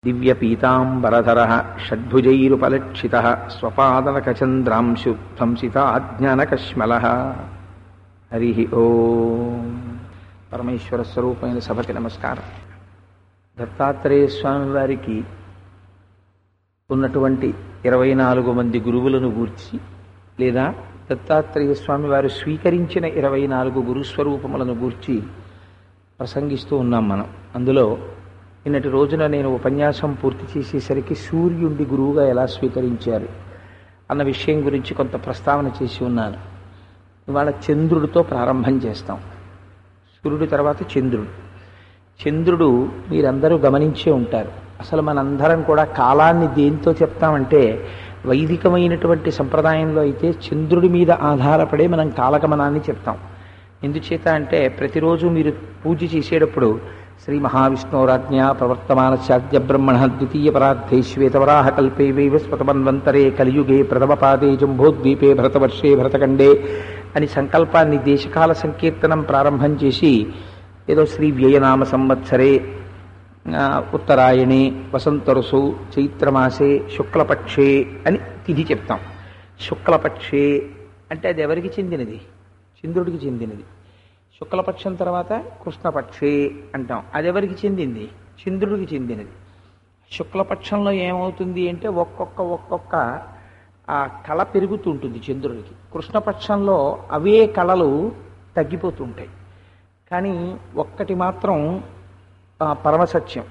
దివ్య పీతాంబరధర షడ్భుజైరుపలక్షిత స్వపాదనకచంద్రాంశు ధ్వంసితాజ్ఞానకశ్మల. హరి ఓం. పరమేశ్వర స్వరూపమైన సభకి నమస్కారం. దత్తాత్రేయ స్వామి వారికి ఉన్నటువంటి 24 మంది గురువులను గూర్చి, లేదా దత్తాత్రేయ స్వామి వారు స్వీకరించిన 24 గురుస్వరూపములను గూర్చి ప్రసంగిస్తూ ఉన్నాం మనం. అందులో నిన్నటి రోజున నేను ఉపన్యాసం పూర్తి చేసేసరికి సూర్యుడి గురువుగా ఎలా స్వీకరించారు అన్న విషయం గురించి కొంత ప్రస్తావన చేసి ఉన్నాను. ఇవాళ చంద్రుడితో ప్రారంభం చేస్తాం. సూర్యుడి తర్వాత చంద్రుడు. చంద్రుడు మీరందరూ గమనించే ఉంటారు. అసలు మనందరం కూడా కాలాన్ని దేంతో చెప్తామంటే, వైదికమైనటువంటి సంప్రదాయంలో అయితే చంద్రుడి మీద ఆధారపడే మనం కాలగమనాన్ని చెప్తాం. ఎందుచేత అంటే, ప్రతిరోజు మీరు పూజ చేసేటప్పుడు శ్రీ మహావిష్ణురాజ్ఞా ప్రవర్తమాన శాద్య బ్రహ్మణ ద్వితీయ పరార్థే శ్వేతవరాహ కల్పే వైవస్వతమన్వంతరే కలియుగే ప్రథమ పాదే జంబోద్వీపే భరతవర్షే భరతఖండే అని సంకల్పాన్ని దేశకాల సంకీర్తనం ప్రారంభం చేసి, ఏదో శ్రీ వ్యయనామ సంవత్సరే ఉత్తరాయణే వసంత ఋసు చైత్రమాసే శుక్లపక్షే అని తిథి చెప్తాం. శుక్లపక్షే అంటే అది ఎవరికి చెందినది? చంద్రుడికి చెందినది. శుక్లపక్షం తర్వాత కృష్ణపక్షే అంటాం. అది ఎవరికి చెందింది? చంద్రుడికి చెందినది. శుక్లపక్షంలో ఏమవుతుంది అంటే ఒక్కొక్క ఆ కళ పెరుగుతుంటుంది చంద్రుడికి. కృష్ణపక్షంలో అవే కళలు తగ్గిపోతుంటాయి. కానీ ఒక్కటి మాత్రం పరమసత్యం.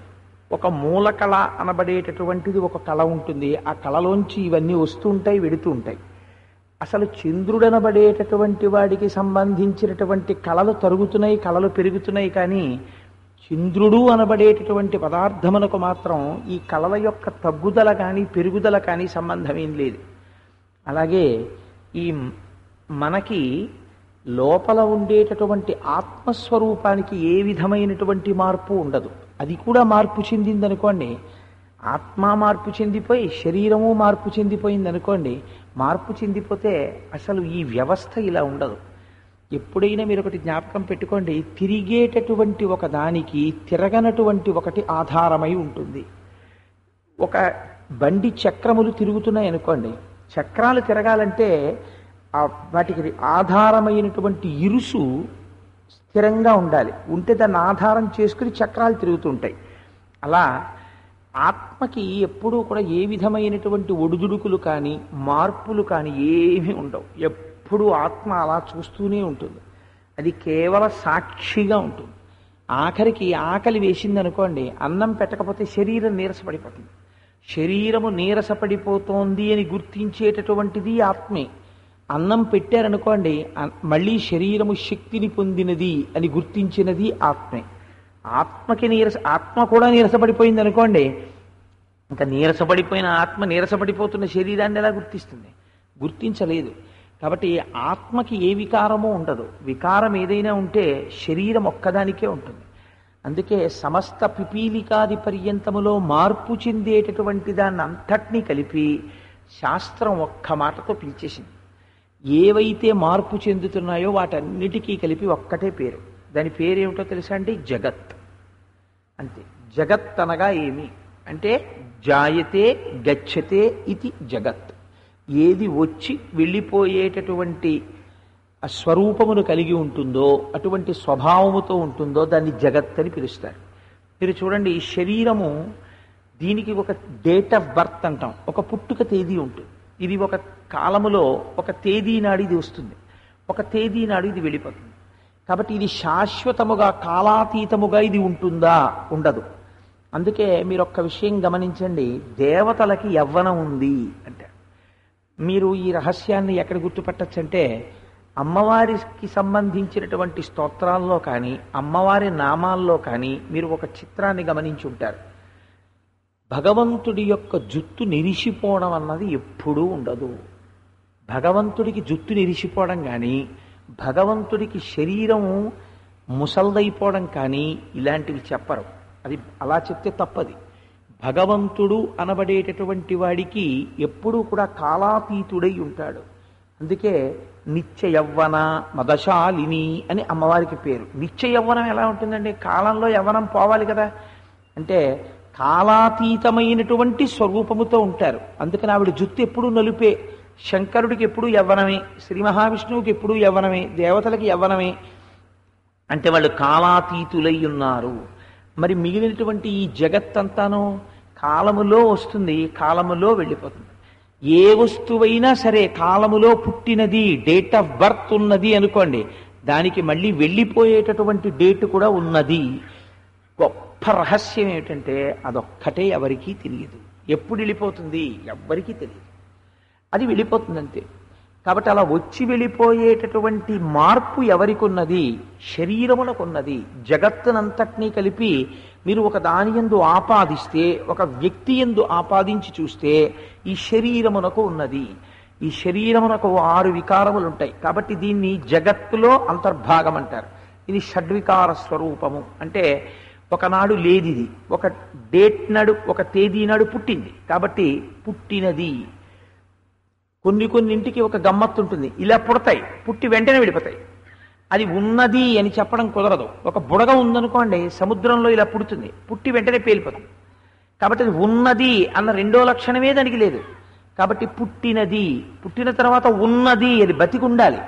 ఒక మూల కళ అనబడేటటువంటిది ఒక కళ ఉంటుంది. ఆ కళలోంచి ఇవన్నీ వస్తూ ఉంటాయి, వెడుతూ ఉంటాయి. అసలు చంద్రుడనబడేటటువంటి వాడికి సంబంధించినటువంటి కళలు తరుగుతున్నాయి, కళలు పెరుగుతున్నాయి. కానీ చంద్రుడు అనబడేటటువంటి పదార్థమునకు మాత్రం ఈ కళల యొక్క తగ్గుదల కానీ పెరుగుదల కానీ సంబంధం ఏం లేదు. అలాగే ఈ మనకి లోపల ఉండేటటువంటి ఆత్మస్వరూపానికి ఏ విధమైనటువంటి మార్పు ఉండదు. అది కూడా మార్పు చెందిందనుకోండి, ఆత్మ మార్పు చెందిపోయి శరీరము మార్పు చెందిపోయింది అనుకోండి, మార్పు చెందిపోతే అసలు ఈ వ్యవస్థ ఇలా ఉండదు. ఎప్పుడైనా మీరు ఒకటి జ్ఞాపకం పెట్టుకోండి, తిరిగేటటువంటి ఒక దానికి తిరగనటువంటి ఒకటి ఆధారమై ఉంటుంది. ఒక బండి చక్రములు తిరుగుతున్నాయి అనుకోండి, చక్రాలు తిరగాలంటే వాటికి ఆధారమైనటువంటి ఇరుసు స్థిరంగా ఉండాలి. ఉంటే దాన్ని ఆధారం చేసుకుని చక్రాలు తిరుగుతుంటాయి. అలా ఆత్మకి ఎప్పుడూ కూడా ఏ విధమైనటువంటి ఒడుదుడుకులు కానీ మార్పులు కానీ ఏమీ ఉండవు. ఎప్పుడూ ఆత్మ అలా చూస్తూనే ఉంటుంది. అది కేవలం సాక్షిగా ఉంటుంది. ఆఖరికి ఆకలి వేసింది అనుకోండి, అన్నం పెట్టకపోతే శరీరం నీరసపడిపోతుంది. శరీరము నీరసపడిపోతోంది అని గుర్తించేటటువంటిది ఆత్మే. అన్నం పెట్టారనుకోండి, మళ్ళీ శరీరము శక్తిని పొందినది అని గుర్తించినది ఆత్మే. ఆత్మ కూడా నీరసపడిపోయింది అనుకోండి, ఇంకా నీరసపడిపోయిన ఆత్మ నీరసపడిపోతున్న శరీరాన్ని ఎలా గుర్తిస్తుంది? గుర్తించలేదు. కాబట్టి ఆత్మకి ఏ వికారమూ ఉండదు. వికారం ఏదైనా ఉంటే శరీరం ఒక్కదానికే ఉంటుంది. అందుకే సమస్త పిపీలికాది పర్యంతములో మార్పు చెందేటటువంటి దాన్ని అంతటినీ కలిపి శాస్త్రం ఒక్క మాటతో పిలిచేసింది. ఏవైతే మార్పు చెందుతున్నాయో వాటన్నిటికీ కలిపి ఒక్కటే పేరు. దాని పేరేమిటో తెలుసా అండి? జగత్. అంతే. జగత్ అనగా ఏమి అంటే, జాయతే గచ్చతే ఇది జగత్. ఏది వచ్చి వెళ్ళిపోయేటటువంటి ఆ స్వరూపమును కలిగి ఉంటుందో, అటువంటి స్వభావముతో ఉంటుందో దాన్ని జగత్ అని పిలుస్తారు. మీరు చూడండి, ఈ శరీరము, దీనికి ఒక డేట్ ఆఫ్ బర్త్ అంటాం, ఒక పుట్టుక తేదీ ఉంటుంది. ఇది ఒక కాలములో ఒక తేదీ నాడు ఇది వస్తుంది, ఒక తేదీ నాడు ఇది వెళ్ళిపోతుంది. కాబట్టి ఇది శాశ్వతముగా కాలాతీతముగా ఇది ఉంటుందా? ఉండదు. అందుకే మీరు ఒక్క విషయం గమనించండి, దేవతలకి యవ్వనం ఉంది అంటే మీరు ఈ రహస్యాన్ని ఎక్కడ గుర్తుపట్టచ్చు అంటే, అమ్మవారికి సంబంధించినటువంటి స్తోత్రాల్లో కానీ అమ్మవారి నామాల్లో కానీ మీరు ఒక చిత్రాన్ని గమనించి ఉంటారు. భగవంతుడి యొక్క జుత్తు నిరిసిపోవడం అన్నది ఎప్పుడూ ఉండదు. భగవంతుడికి జుత్తు నిరిసిపోవడం కానీ, భగవంతుడికి శరీరం ముసల్దైపోవడం కానీ ఇలాంటివి చెప్పరు. అది అలా చెప్తే తప్పది. భగవంతుడు అనబడేటటువంటి వాడికి ఎప్పుడూ కూడా కాలాతీతుడై ఉంటాడు. అందుకే నిత్య యవ్వన మదశాలిని అని అమ్మవారికి పేరు. నిత్య యవ్వనం ఎలా ఉంటుందండి? కాలంలో యవ్వనం పోవాలి కదా. అంటే కాలాతీతమైనటువంటి స్వరూపముతో ఉంటారు. అందుకని ఆవిడ జుత్తు ఎప్పుడూ నలుపే. శంకరుడికి ఎప్పుడూ యవ్వనమే, శ్రీ మహావిష్ణువుకి ఎప్పుడూ యవ్వనమే, దేవతలకి యవ్వనమే. అంటే వాళ్ళు కాలాతీతులై ఉన్నారు. మరి మిగిలినటువంటి ఈ జగత్తంతానో కాలములో వస్తుంది, కాలములో వెళ్ళిపోతుంది. ఏ వస్తువైనా సరే కాలములో పుట్టినది, డేట్ ఆఫ్ బర్త్ ఉన్నది అనుకోండి, దానికి మళ్ళీ వెళ్ళిపోయేటటువంటి డేట్ కూడా ఉన్నది. గొప్ప రహస్యం ఏమిటంటే అదొక్కటే ఎవరికీ తెలియదు. ఎప్పుడు వెళ్ళిపోతుంది ఎవ్వరికీ తెలియదు, అది వెళ్ళిపోతుంది అంతే. కాబట్టి అలా వచ్చి వెళ్ళిపోయేటటువంటి మార్పు ఎవరికి ఉన్నది? శరీరమునకున్నది. జగత్తునంతటినీ కలిపి మీరు ఒక దాని యందు ఆపాదిస్తే, ఒక వ్యక్తి యందు ఆపాదించి చూస్తే ఈ శరీరమునకు ఉన్నది. ఈ శరీరమునకు 6 వికారములు ఉంటాయి. కాబట్టి దీన్ని జగత్తులో అంతర్భాగం అంటారు. ఇది షడ్వికార స్వరూపము. అంటే ఒకనాడు లేదిది, ఒక డేట్ నాడు, ఒక తేదీ నాడు పుట్టింది, కాబట్టి పుట్టినది. కొన్నింటికి ఒక గమ్మత్తు ఉంటుంది, ఇలా పుడతాయి, పుట్టి వెంటనే విడిపోతాయి. అది ఉన్నది అని చెప్పడం కుదరదు. ఒక బుడగ ఉందనుకోండి, సముద్రంలో ఇలా పుడుతుంది, పుట్టి వెంటనే పేలిపోతుంది. కాబట్టి అది ఉన్నది అన్న రెండో లక్షణమే దానికి లేదు. కాబట్టి పుట్టినది, పుట్టిన తర్వాత ఉన్నది, అది బతికి ఉండాలి.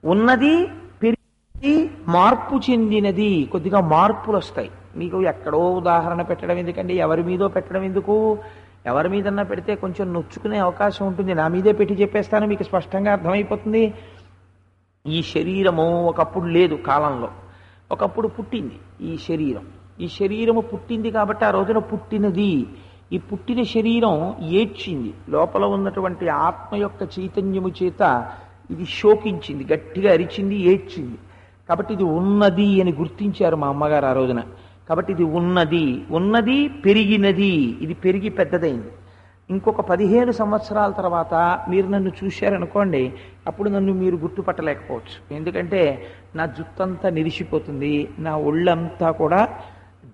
ఉన్నది పెరిగి మార్పు చెందినది, కొద్దిగా మార్పులు వస్తాయి. మీకు ఎక్కడో ఉదాహరణ పెట్టడం ఎందుకండి, ఎవరి మీదో పెట్టడం ఎందుకు? ఎవరి మీదన్నా పెడితే కొంచెం నొచ్చుకునే అవకాశం ఉంటుంది. నా మీదే పెట్టి చెప్పేస్తాను, మీకు స్పష్టంగా అర్థమైపోతుంది. ఈ శరీరము ఒకప్పుడు లేదు కాలంలో, ఒకప్పుడు పుట్టింది ఈ శరీరం. ఈ శరీరము పుట్టింది కాబట్టి ఆ రోజున పుట్టినది. ఈ పుట్టిన శరీరం ఏడ్చింది, లోపల ఉన్నటువంటి ఆత్మ యొక్క చైతన్యము చేత ఇది శోకించింది, గట్టిగా అరిచింది, ఏడ్చింది. కాబట్టి ఇది ఉన్నది అని గుర్తించారు మా అమ్మగారు ఆ రోజున. కాబట్టి ఇది ఉన్నది పెరిగినది, ఇది పెరిగి పెద్దదైంది. ఇంకొక 15 సంవత్సరాల తర్వాత మీరు నన్ను చూశారనుకోండి, అప్పుడు నన్ను మీరు గుర్తుపట్టలేకపోవచ్చు. ఎందుకంటే నా జుత్తంతా నిరిసిపోతుంది, నా ఒళ్ళంతా కూడా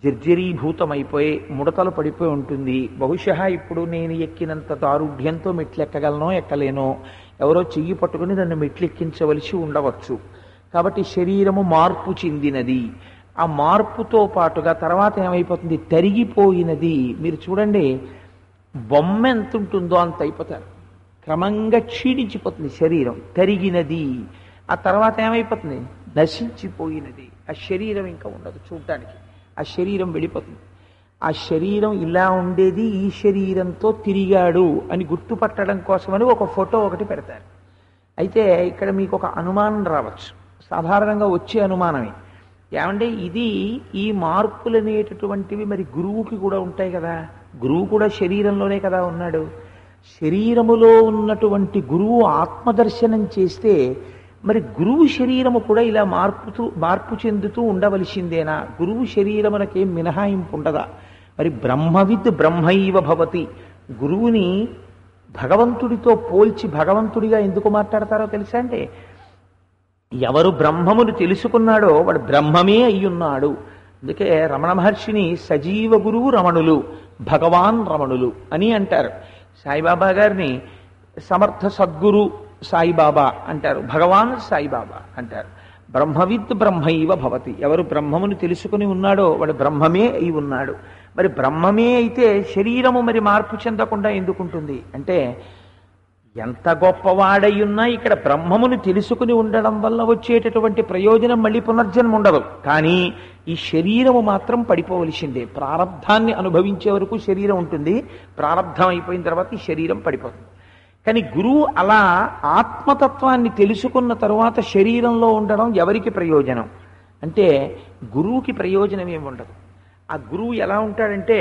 జర్జరీభూతమైపోయి ముడతలు పడిపోయి ఉంటుంది. బహుశా ఇప్పుడు నేను ఎక్కినంత దారుఢ్యంతో మెట్లు ఎక్కగలనో ఎక్కలేనో, ఎవరో చెయ్యి పట్టుకుని నన్ను మెట్లు ఎక్కించవలసి ఉండవచ్చు. కాబట్టి శరీరము మార్పు చెందినది. ఆ మార్పుతో పాటుగా తర్వాత ఏమైపోతుంది? తరిగిపోయినది. మీరు చూడండి, బొమ్మ ఎంత ఉంటుందో అంత అయిపోతారు. క్రమంగా క్షీణించిపోతుంది శరీరం, తరిగినది. ఆ తర్వాత ఏమైపోతుంది? నశించిపోయినది. ఆ శరీరం ఇంకా ఉండదు చూడటానికి, ఆ శరీరం వెళ్ళిపోతుంది. ఆ శరీరం ఇలా ఉండేది, ఈ శరీరంతో తిరిగాడు అని గుర్తుపట్టడం కోసమని ఒక ఫోటో ఒకటి పెడతారు. అయితే ఇక్కడ మీకు ఒక అనుమానం రావచ్చు, సాధారణంగా వచ్చే అనుమానమే. ఏమంటే ఇది ఈ మార్పులు అనేటటువంటివి మరి గురువుకి కూడా ఉంటాయి కదా, గురువు కూడా శరీరంలోనే కదా ఉన్నాడు. శరీరములో ఉన్నటువంటి గురువు ఆత్మదర్శనం చేస్తే మరి గురువు శరీరము కూడా ఇలా మార్పు చెందుతూ ఉండవలసిందేనా? గురువు శరీరమునకేం మినహాయింపు ఉండదా? మరి బ్రహ్మవిద్ బ్రహ్మైవ భవతి. గురువుని భగవంతుడితో పోల్చి భగవంతుడిగా ఎందుకు మాట్లాడతారో తెలుసా? అంటే ఎవరు బ్రహ్మమును తెలుసుకున్నాడో వాడు బ్రహ్మమే అయ్యున్నాడు. అందుకే రమణ మహర్షిని సజీవ గురువు రమణులు, భగవాన్ రమణులు అని అంటారు. సాయిబాబా గారిని సమర్థ సద్గురు సాయిబాబా అంటారు, భగవాన్ సాయిబాబా అంటారు. బ్రహ్మవిద్ బ్రహ్మైవ భవతి. ఎవరు బ్రహ్మమును తెలుసుకుని ఉన్నాడో వాడు బ్రహ్మమే అయి ఉన్నాడు. మరి బ్రహ్మమే అయితే శరీరము మరి మార్పు చెందకుండా ఎందుకుంటుంది అంటే, ఎంత గొప్పవాడయ్యున్నా ఇక్కడ బ్రహ్మమును తెలుసుకుని ఉండడం వల్ల వచ్చేటటువంటి ప్రయోజనం మళ్ళీ పునర్జన్మ ఉండదు. కానీ ఈ శరీరము మాత్రం పడిపోవలసిందే. ప్రారబ్ధాన్ని అనుభవించే వరకు శరీరం ఉంటుంది, ప్రారబ్ధం అయిపోయిన తర్వాత ఈ శరీరం పడిపోతుంది. కానీ గురువు అలా ఆత్మతత్వాన్ని తెలుసుకున్న తరువాత శరీరంలో ఉండడం ఎవరికి ప్రయోజనం అంటే, గురువుకి ప్రయోజనం ఏమి ఉండదు. ఆ గురువు ఎలా ఉంటాడంటే,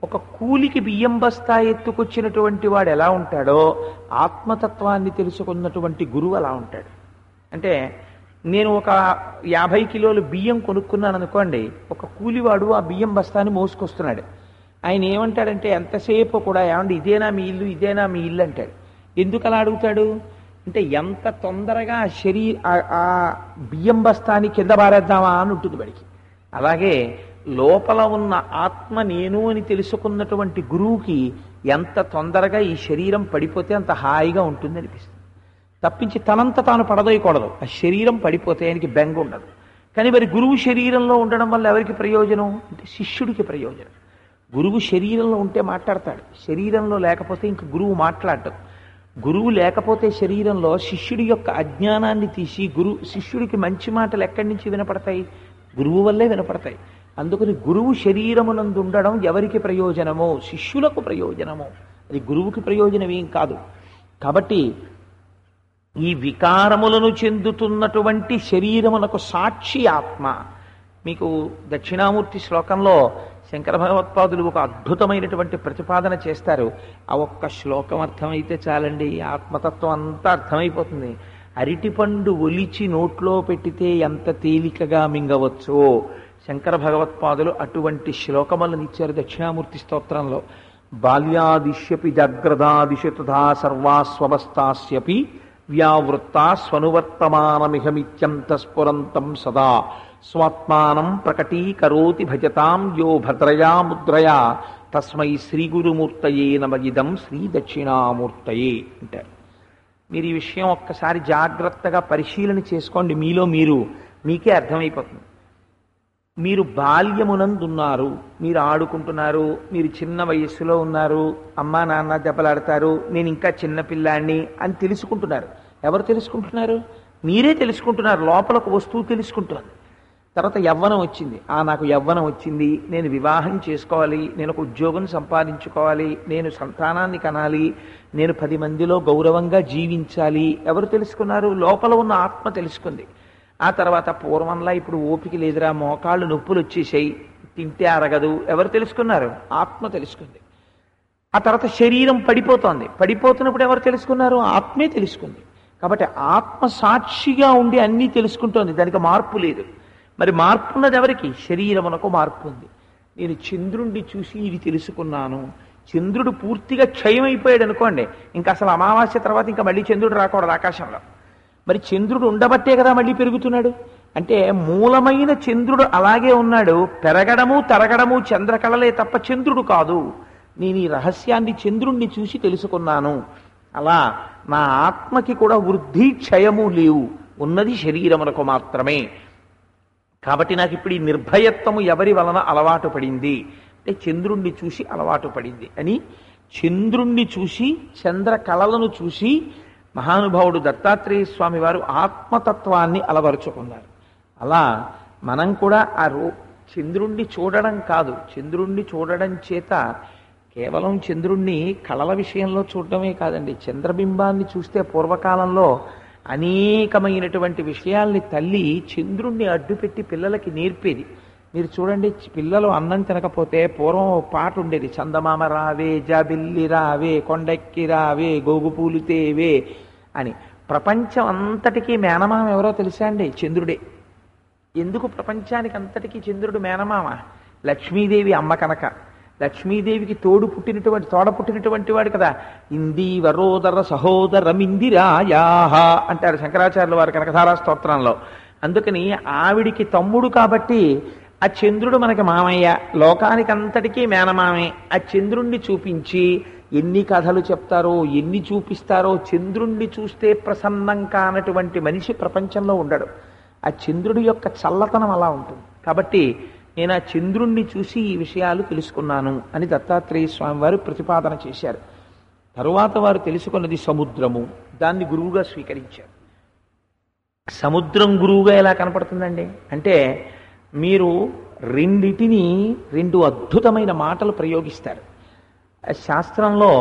ఒక కూలికి బియ్యం బస్తా ఎత్తుకొచ్చినటువంటి వాడు ఎలా ఉంటాడో ఆత్మతత్వాన్ని తెలుసుకున్నటువంటి గురువు అలా ఉంటాడు. అంటే నేను ఒక 50 కిలోలు బియ్యం కొనుక్కున్నాను అనుకోండి, ఒక కూలివాడు ఆ బియ్యం బస్తాని మోసుకొస్తున్నాడు. ఆయన ఏమంటాడంటే ఎంతసేపు కూడా, ఏమండి ఇదేనా మీ ఇల్లు, ఇదేనా మీ ఇల్లు అంటాడు. ఎందుకు అలా అడుగుతాడు అంటే, ఎంత తొందరగా ఆ బియ్యం బస్తాని కింద పారేద్దామా అని ఉంటుంది వాడికి. అలాగే లోపల ఉన్న ఆత్మ నేను అని తెలుసుకున్నటువంటి గురువుకి ఎంత తొందరగా ఈ శరీరం పడిపోతే అంత హాయిగా ఉంటుంది అనిపిస్తుంది. తప్పించి తనంత తాను పడదోయకూడదు. ఆ శరీరం పడిపోతే ఆయనకి బెంగ ఉండదు. కానీ మరి గురువు శరీరంలో ఉండడం వల్ల ఎవరికి ప్రయోజనం అంటే, శిష్యుడికి ప్రయోజనం. గురువు శరీరంలో ఉంటే మాట్లాడతాడు, శరీరంలో లేకపోతే ఇంక గురువు మాట్లాడటం. గురువు లేకపోతే శరీరంలో శిష్యుడి యొక్క అజ్ఞానాన్ని తీసి శిష్యుడికి మంచి మాటలు ఎక్కడి నుంచి వినపడతాయి? గురువు వల్లే వినపడతాయి. అందుకని గురువు శరీరమునందు ఉండడం ఎవరికి ప్రయోజనమో? శిష్యులకు ప్రయోజనమో, అది గురువుకి ప్రయోజనం ఏం కాదు. కాబట్టి ఈ వికారములను చెందుతున్నటువంటి శరీరమునకు సాక్షి ఆత్మ. మీకు దక్షిణామూర్తి శ్లోకంలో శంకర భగవత్పాదులు ఒక అద్భుతమైనటువంటి ప్రతిపాదన చేస్తారు. ఆ ఒక్క శ్లోకం అర్థమైతే చాలండి, ఆత్మతత్వం అంతా అర్థమైపోతుంది. అరిటిపండు ఒలిచి నోట్లో పెట్టితే ఎంత తేలికగా మింగవచ్చో శంకర భగవత్పాదులు అటువంటి శ్లోకములను ఇచ్చారు దక్షిణామూర్తి స్తోత్రంలో. బాల్యాదిశ్యపి జాగ్రదాదిశు తథా సర్వాస్వవస్థాస్యపి వ్యావృత్తా స్వనువర్తమానమిహమిత్యంతఃస్ఫురంతం సదా స్వాత్మానం ప్రకటీకరోతి భజతాం యో భద్రయా ముద్రయా తస్మై శ్రీ గురుమూర్తయే నమ ఇదం శ్రీ దక్షిణామూర్తయే అంటారు. మీరు ఈ విషయం ఒక్కసారి జాగ్రత్తగా పరిశీలన చేసుకోండి, మీకే అర్థమైపోతుంది. మీరు బాల్యమునందున్నారు, మీరు ఆడుకుంటున్నారు, మీరు చిన్న వయస్సులో ఉన్నారు, అమ్మా నాన్న దెబ్బలాడతారు, నేను ఇంకా చిన్నపిల్లాన్ని అని తెలుసుకుంటున్నారు. ఎవరు తెలుసుకుంటున్నారు? మీరే తెలుసుకుంటున్నారు. లోపలకు వస్తువు తెలుసుకుంటున్నారు. తర్వాత యవ్వనం వచ్చింది, నాకు యవ్వనం వచ్చింది, నేను వివాహం చేసుకోవాలి, నేను ఒక ఉద్యోగం సంపాదించుకోవాలి, నేను సంతానాన్ని కనాలి, నేను 10 మందిలో గౌరవంగా జీవించాలి. ఎవరు తెలుసుకున్నారు? లోపల ఉన్న ఆత్మ తెలుసుకుంది. ఆ తర్వాత పూర్వంలా ఇప్పుడు ఓపిక లేదురా, మోకాళ్ళు నొప్పులు వచ్చేసాయి, తింటే అరగదు. ఎవరు తెలుసుకున్నారు? ఆత్మ తెలుసుకుంది. ఆ తర్వాత శరీరం పడిపోతున్నప్పుడు ఎవరు తెలుసుకున్నారు? ఆత్మే తెలుసుకుంది. కాబట్టి ఆత్మ సాక్షిగా ఉండి అన్నీ తెలుసుకుంటోంది, దానికి మార్పు లేదు. మరి మార్పు ఉన్నది ఎవరికి? శరీరమునకు మార్పు ఉంది. నేను చంద్రుణ్ణి చూసి ఇది తెలుసుకున్నాను. చంద్రుడు పూర్తిగా క్షయమైపోయాడు అనుకోండి, ఇంకా అసలు అమావాస్య తర్వాత ఇంకా మళ్ళీ చంద్రుడు రాకూడదు ఆకాశంలో. మరి చంద్రుడు ఉండబట్టే కదా మళ్ళీ పెరుగుతున్నాడు. అంటే మూలమైన చంద్రుడు అలాగే ఉన్నాడు, పెరగడము తరగడము చంద్రకళలే తప్ప చంద్రుడు కాదు. నేను ఈ రహస్యాన్ని చంద్రుణ్ణి చూసి తెలుసుకున్నాను. అలా నా ఆత్మకి కూడా వృద్ధి క్షయము లేవు, ఉన్నది శరీరమునకు మాత్రమే. కాబట్టి నాకు ఇప్పుడు ఈ నిర్భయత్వము ఎవరి వలన అలవాటు పడింది అంటే చంద్రుణ్ణి చూసి అలవాటు పడింది అని, చంద్రుణ్ణి చూసి చంద్ర కళలను చూసి మహానుభావుడు దత్తాత్రేయ స్వామి వారు ఆత్మతత్వాన్ని అలవరుచుకున్నారు. అలా మనం కూడా చంద్రుణ్ణి చూడడం కాదు, చంద్రుణ్ణి చూడడం చేత కేవలం చంద్రుణ్ణి కళల విషయంలో చూడటమే కాదండి, చంద్రబింబాన్ని చూస్తే పూర్వకాలంలో అనేకమైనటువంటి విషయాల్ని తల్లి చంద్రుణ్ణి అడ్డుపెట్టి పిల్లలకి నేర్పేది. మీరు చూడండి, పిల్లలు అన్నం తినకపోతే పూర్వం పాట ఉండేది, చందమామ రావే, జాబిల్లి రావే, కొండెక్కి రావే, గోగుపూలు తేవే అని. ప్రపంచం అంతటికీ మేనమామ ఎవరో తెలుసా అండి? చంద్రుడే. ఎందుకు ప్రపంచానికి అంతటికీ చంద్రుడు మేనమామ? లక్ష్మీదేవి అమ్మ కనుక. లక్ష్మీదేవికి తోడ పుట్టినటువంటి వాడు కదా. ఇందీవరోదర సహోదరమిందిరాయాహ అంటారు శంకరాచార్యుల వారు కనకధారా స్తోత్రంలో. అందుకని ఆవిడికి తమ్ముడు కాబట్టి ఆ చంద్రుడు మనకి మామయ్య, లోకానికి అంతటికీ మేనమామే. ఆ చంద్రుణ్ణి చూపించి ఎన్ని కథలు చెప్తారో, ఎన్ని చూపిస్తారో. చంద్రుణ్ణి చూస్తే ప్రసన్నం కానటువంటి మనిషి ప్రపంచంలో ఉండడు. ఆ చంద్రుడి యొక్క చల్లతనం అలా ఉంటుంది. కాబట్టి నేను ఆ చంద్రుణ్ణి చూసి ఈ విషయాలు తెలుసుకున్నాను అని దత్తాత్రేయ స్వామి వారు ప్రతిపాదన చేశారు. తరువాత వారు తెలుసుకున్నది సముద్రము, దాన్ని గురువుగా స్వీకరించారు. సముద్రం గురువుగా ఎలా కనపడుతుందండి అంటే, మీరు రెండు అద్భుతమైన మాటలు ప్రయోగిస్తారు శాస్త్రంలో.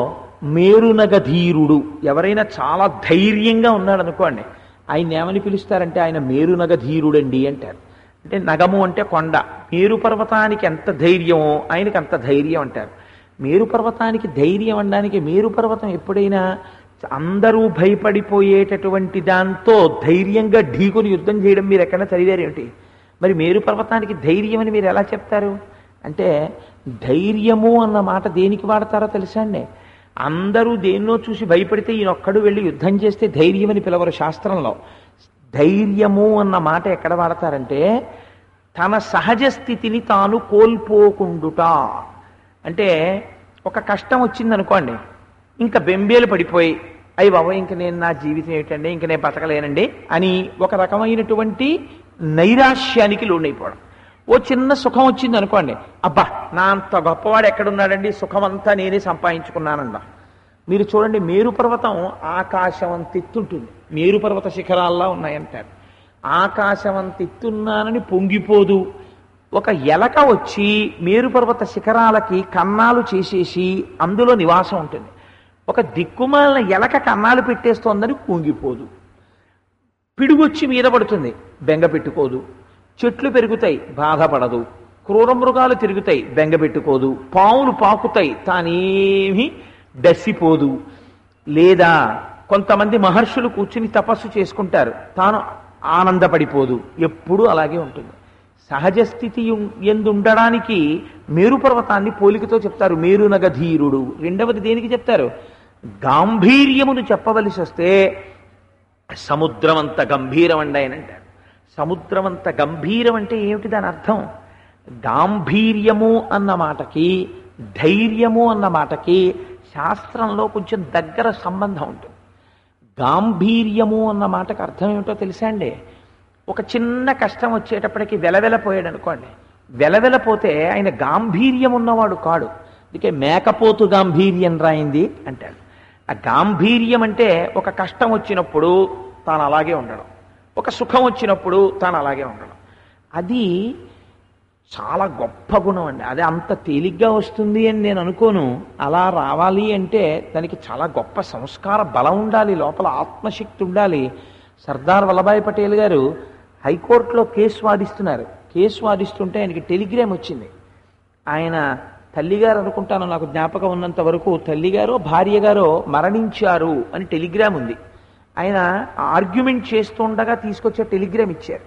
మేరునగధీరుడు, ఎవరైనా చాలా ధైర్యంగా ఉన్నాడు అనుకోండి, ఆయన ఏమని పిలుస్తారంటే ఆయన మేరునగధీరుడండి అంటారు. అంటే నగము అంటే కొండ, మేరు పర్వతానికి ఎంత ధైర్యమో ఆయనకి అంత ధైర్యం అంటారు. మేరు పర్వతానికి ధైర్యం అనడానికి, మేరు పర్వతం ఎప్పుడైనా అందరూ భయపడిపోయేటటువంటి దాంతో ధైర్యంగా ఢీకొని యుద్ధం చేయడం మీరు ఎక్కడైనా చదివారేమిటి? మరి మేరు పర్వతానికి ధైర్యం అని మీరు ఎలా చెప్తారు? అంటే ధైర్యము అన్న మాట దేనికి వాడతారో తెలుసా అండి? అందరూ దేన్నో చూసి భయపడితే ఈయనొక్కడు వెళ్ళి యుద్ధం చేస్తే ధైర్యం అని పిలవరు శాస్త్రంలో. ధైర్యము అన్న మాట ఎక్కడ వాడతారంటే, తన సహజ స్థితిని తాను కోల్పోకుండుట. అంటే ఒక కష్టం వచ్చిందనుకోండి, ఇంకా బెంబేలు పడిపోయి అయ్యి బాబా ఇంక నేను నా జీవితం ఏమిటండి, ఇంక నేను బతకలేనండి అని ఒక రకమైనటువంటి నైరాశ్యానికి లోనైపోవడం. ఓ చిన్న సుఖం వచ్చింది అనుకోండి, అబ్బా నా అంత గొప్పవాడు ఎక్కడున్నాడండి, సుఖం అంతా నేనే సంపాదించుకున్నానండా. మీరు చూడండి, మేరు పర్వతం ఆకాశం అంత ఎత్తుంటుంది, మేరు పర్వత శిఖరాల్లా ఉన్నాయంటారు. ఆకాశం అంత ఎత్తున్నానని పొంగిపోదు. ఒక ఎలక వచ్చి మేరుపర్వత శిఖరాలకి కన్నాలు చేసేసి అందులో నివాసం ఉంటుంది. ఒక దిక్కుమాలిన ఎలక కన్నాలు పెట్టేస్తోందని పొంగిపోదు. పిడుగొచ్చి మీద పడుతుంది, బెంగ పెట్టుకోదు. చెట్లు పెరుగుతాయి, బాధపడదు. క్రూర మృగాలు తిరుగుతాయి, బెంగ పెట్టుకోదు. పావులు పాకుతాయి, తానేమి డసిపోదు. లేదా కొంతమంది మహర్షులు కూర్చుని తపస్సు చేసుకుంటారు, తాను ఆనందపడిపోదు. ఎప్పుడూ అలాగే ఉంటుంది. సహజ స్థితి ఎందుండడానికి మేరు పర్వతాన్ని పోలికతో చెప్తారు. మేరునగధీరుడు. రెండవది దేనికి చెప్తారు? గాంభీర్యమును చెప్పవలసి వస్తే సముద్రమంత గంభీరం అండి అని అంటారు. సముద్రమంత గంభీరం అంటే ఏమిటి దాని అర్థం? గాంభీర్యము అన్న మాటకి ధైర్యము అన్న మాటకి శాస్త్రంలో కొంచెం దగ్గర సంబంధం ఉంటుంది. గాంభీర్యము అన్న మాటకు అర్థం ఏమిటో తెలుసా అండి? ఒక చిన్న కష్టం వచ్చేటప్పటికి వెలవెలపోయాడు అనుకోండి, వెలవెలపోతే ఆయన గాంభీర్యం ఉన్నవాడు కాడు. అందుకే మేకపోతు గాంభీర్యం రాయింది అంటాడు. ఆ గాంభీర్యం అంటే ఒక కష్టం వచ్చినప్పుడు తాను అలాగే ఉండడం, ఒక సుఖం వచ్చినప్పుడు తాను అలాగే ఉండడం. అది చాలా గొప్ప గుణం అండి. అది అంత తేలిగ్గా వస్తుంది అని నేను అనుకోను. అలా రావాలి అంటే దానికి చాలా గొప్ప సంస్కార బలం ఉండాలి, లోపల ఆత్మశక్తి ఉండాలి. సర్దార్ వల్లభాయ్ పటేల్ గారు హైకోర్టులో కేసు వాదిస్తున్నారు. కేసు వాదిస్తుంటే ఆయనకి టెలిగ్రామ్ వచ్చింది. ఆయన తల్లిగారు అనుకుంటాను, నాకు జ్ఞాపకం ఉన్నంత వరకు తల్లిగారో భార్య గారో మరణించారు అని టెలిగ్రామ్ ఉంది. ఆయన ఆర్గ్యుమెంట్ చేస్తుండగా తీసుకొచ్చే టెలిగ్రామ్ ఇచ్చారు.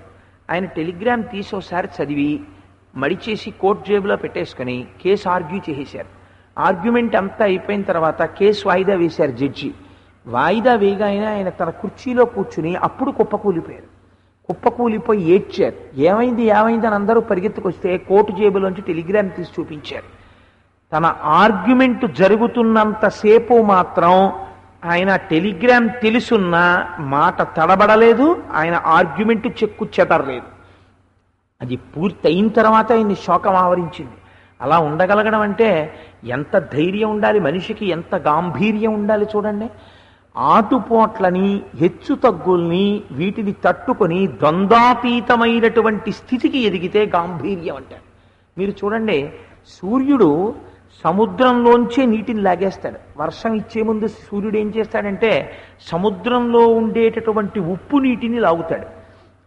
ఆయన టెలిగ్రామ్ తీసి ఒకసారి చదివి మడిచేసి కోర్టు జేబులో పెట్టేసుకుని కేసు ఆర్గ్యూ చేసేశారు. ఆర్గ్యుమెంట్ అంతా అయిపోయిన తర్వాత కేసు వాయిదా వేశారు జడ్జి. వాయిదా వేయగానే ఆయన తన కుర్చీలో కూర్చుని అప్పుడు కుప్పకూలిపోయారు. కుప్పకూలిపోయి ఏడ్చారు. ఏమైంది ఏమైంది అని అందరూ పరిగెత్తుకొస్తే కోర్టు జేబులోంచి టెలిగ్రామ్ తీసి చూపించారు. తన ఆర్గ్యుమెంట్ జరుగుతున్నంతసేపు మాత్రం ఆయన టెలిగ్రామ్ తెలుసున్న మాట తడబడలేదు, ఆయన ఆర్గ్యుమెంట్ చెక్కు చెదరలేదు. అది పూర్తి అయిన తర్వాత ఆయన్ని శోకం ఆవరించింది. అలా ఉండగలగడం అంటే ఎంత ధైర్యం ఉండాలి మనిషికి, ఎంత గాంభీర్యం ఉండాలి చూడండి. ఆటుపోట్లని హెచ్చు తగ్గుల్ని వీటిని తట్టుకొని ద్వంద్వాతీతమైనటువంటి స్థితికి ఎదిగితే గాంభీర్యం అంటారు. మీరు చూడండి, సూర్యుడు సముద్రంలోంచే నీటిని లాగేస్తాడు. వర్షం ఇచ్చే ముందు సూర్యుడు ఏం చేస్తాడంటే సముద్రంలో ఉండేటటువంటి ఉప్పు నీటిని లాగుతాడు.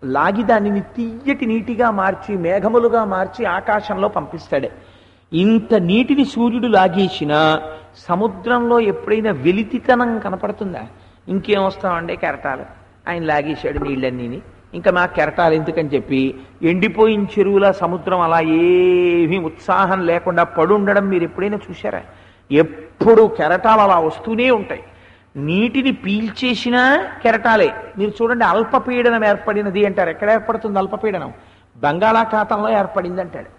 లాగి దానిని తియ్యటి నీటిగా మార్చి మేఘములుగా మార్చి ఆకాశంలో పంపిస్తాడు. ఇంత నీటిని సూర్యుడు లాగేసినా సముద్రంలో ఎప్పుడైనా వెలితితనం కనపడుతుందా? ఇంకేం వస్తామంటే కెరటాలు, ఆయన లాగేశాడు నీళ్ళన్నీని, ఇంకా మా కెరటాలు ఎందుకని చెప్పి ఎండిపోయిన చెరువుల సముద్రం అలా ఏమీ ఉత్సాహం లేకుండా పడుండడం మీరు ఎప్పుడైనా చూశారా? ఎప్పుడు కెరటాలు అలా వస్తూనే ఉంటాయి. నీటిని పీల్చేసినా కెరటాలే. మీరు చూడండి, అల్పపీడనం ఏర్పడినది అంటారు. ఎక్కడ ఏర్పడుతుంది అల్పపీడనం? బంగాళాఖాతంలో ఏర్పడింది అంటాడు.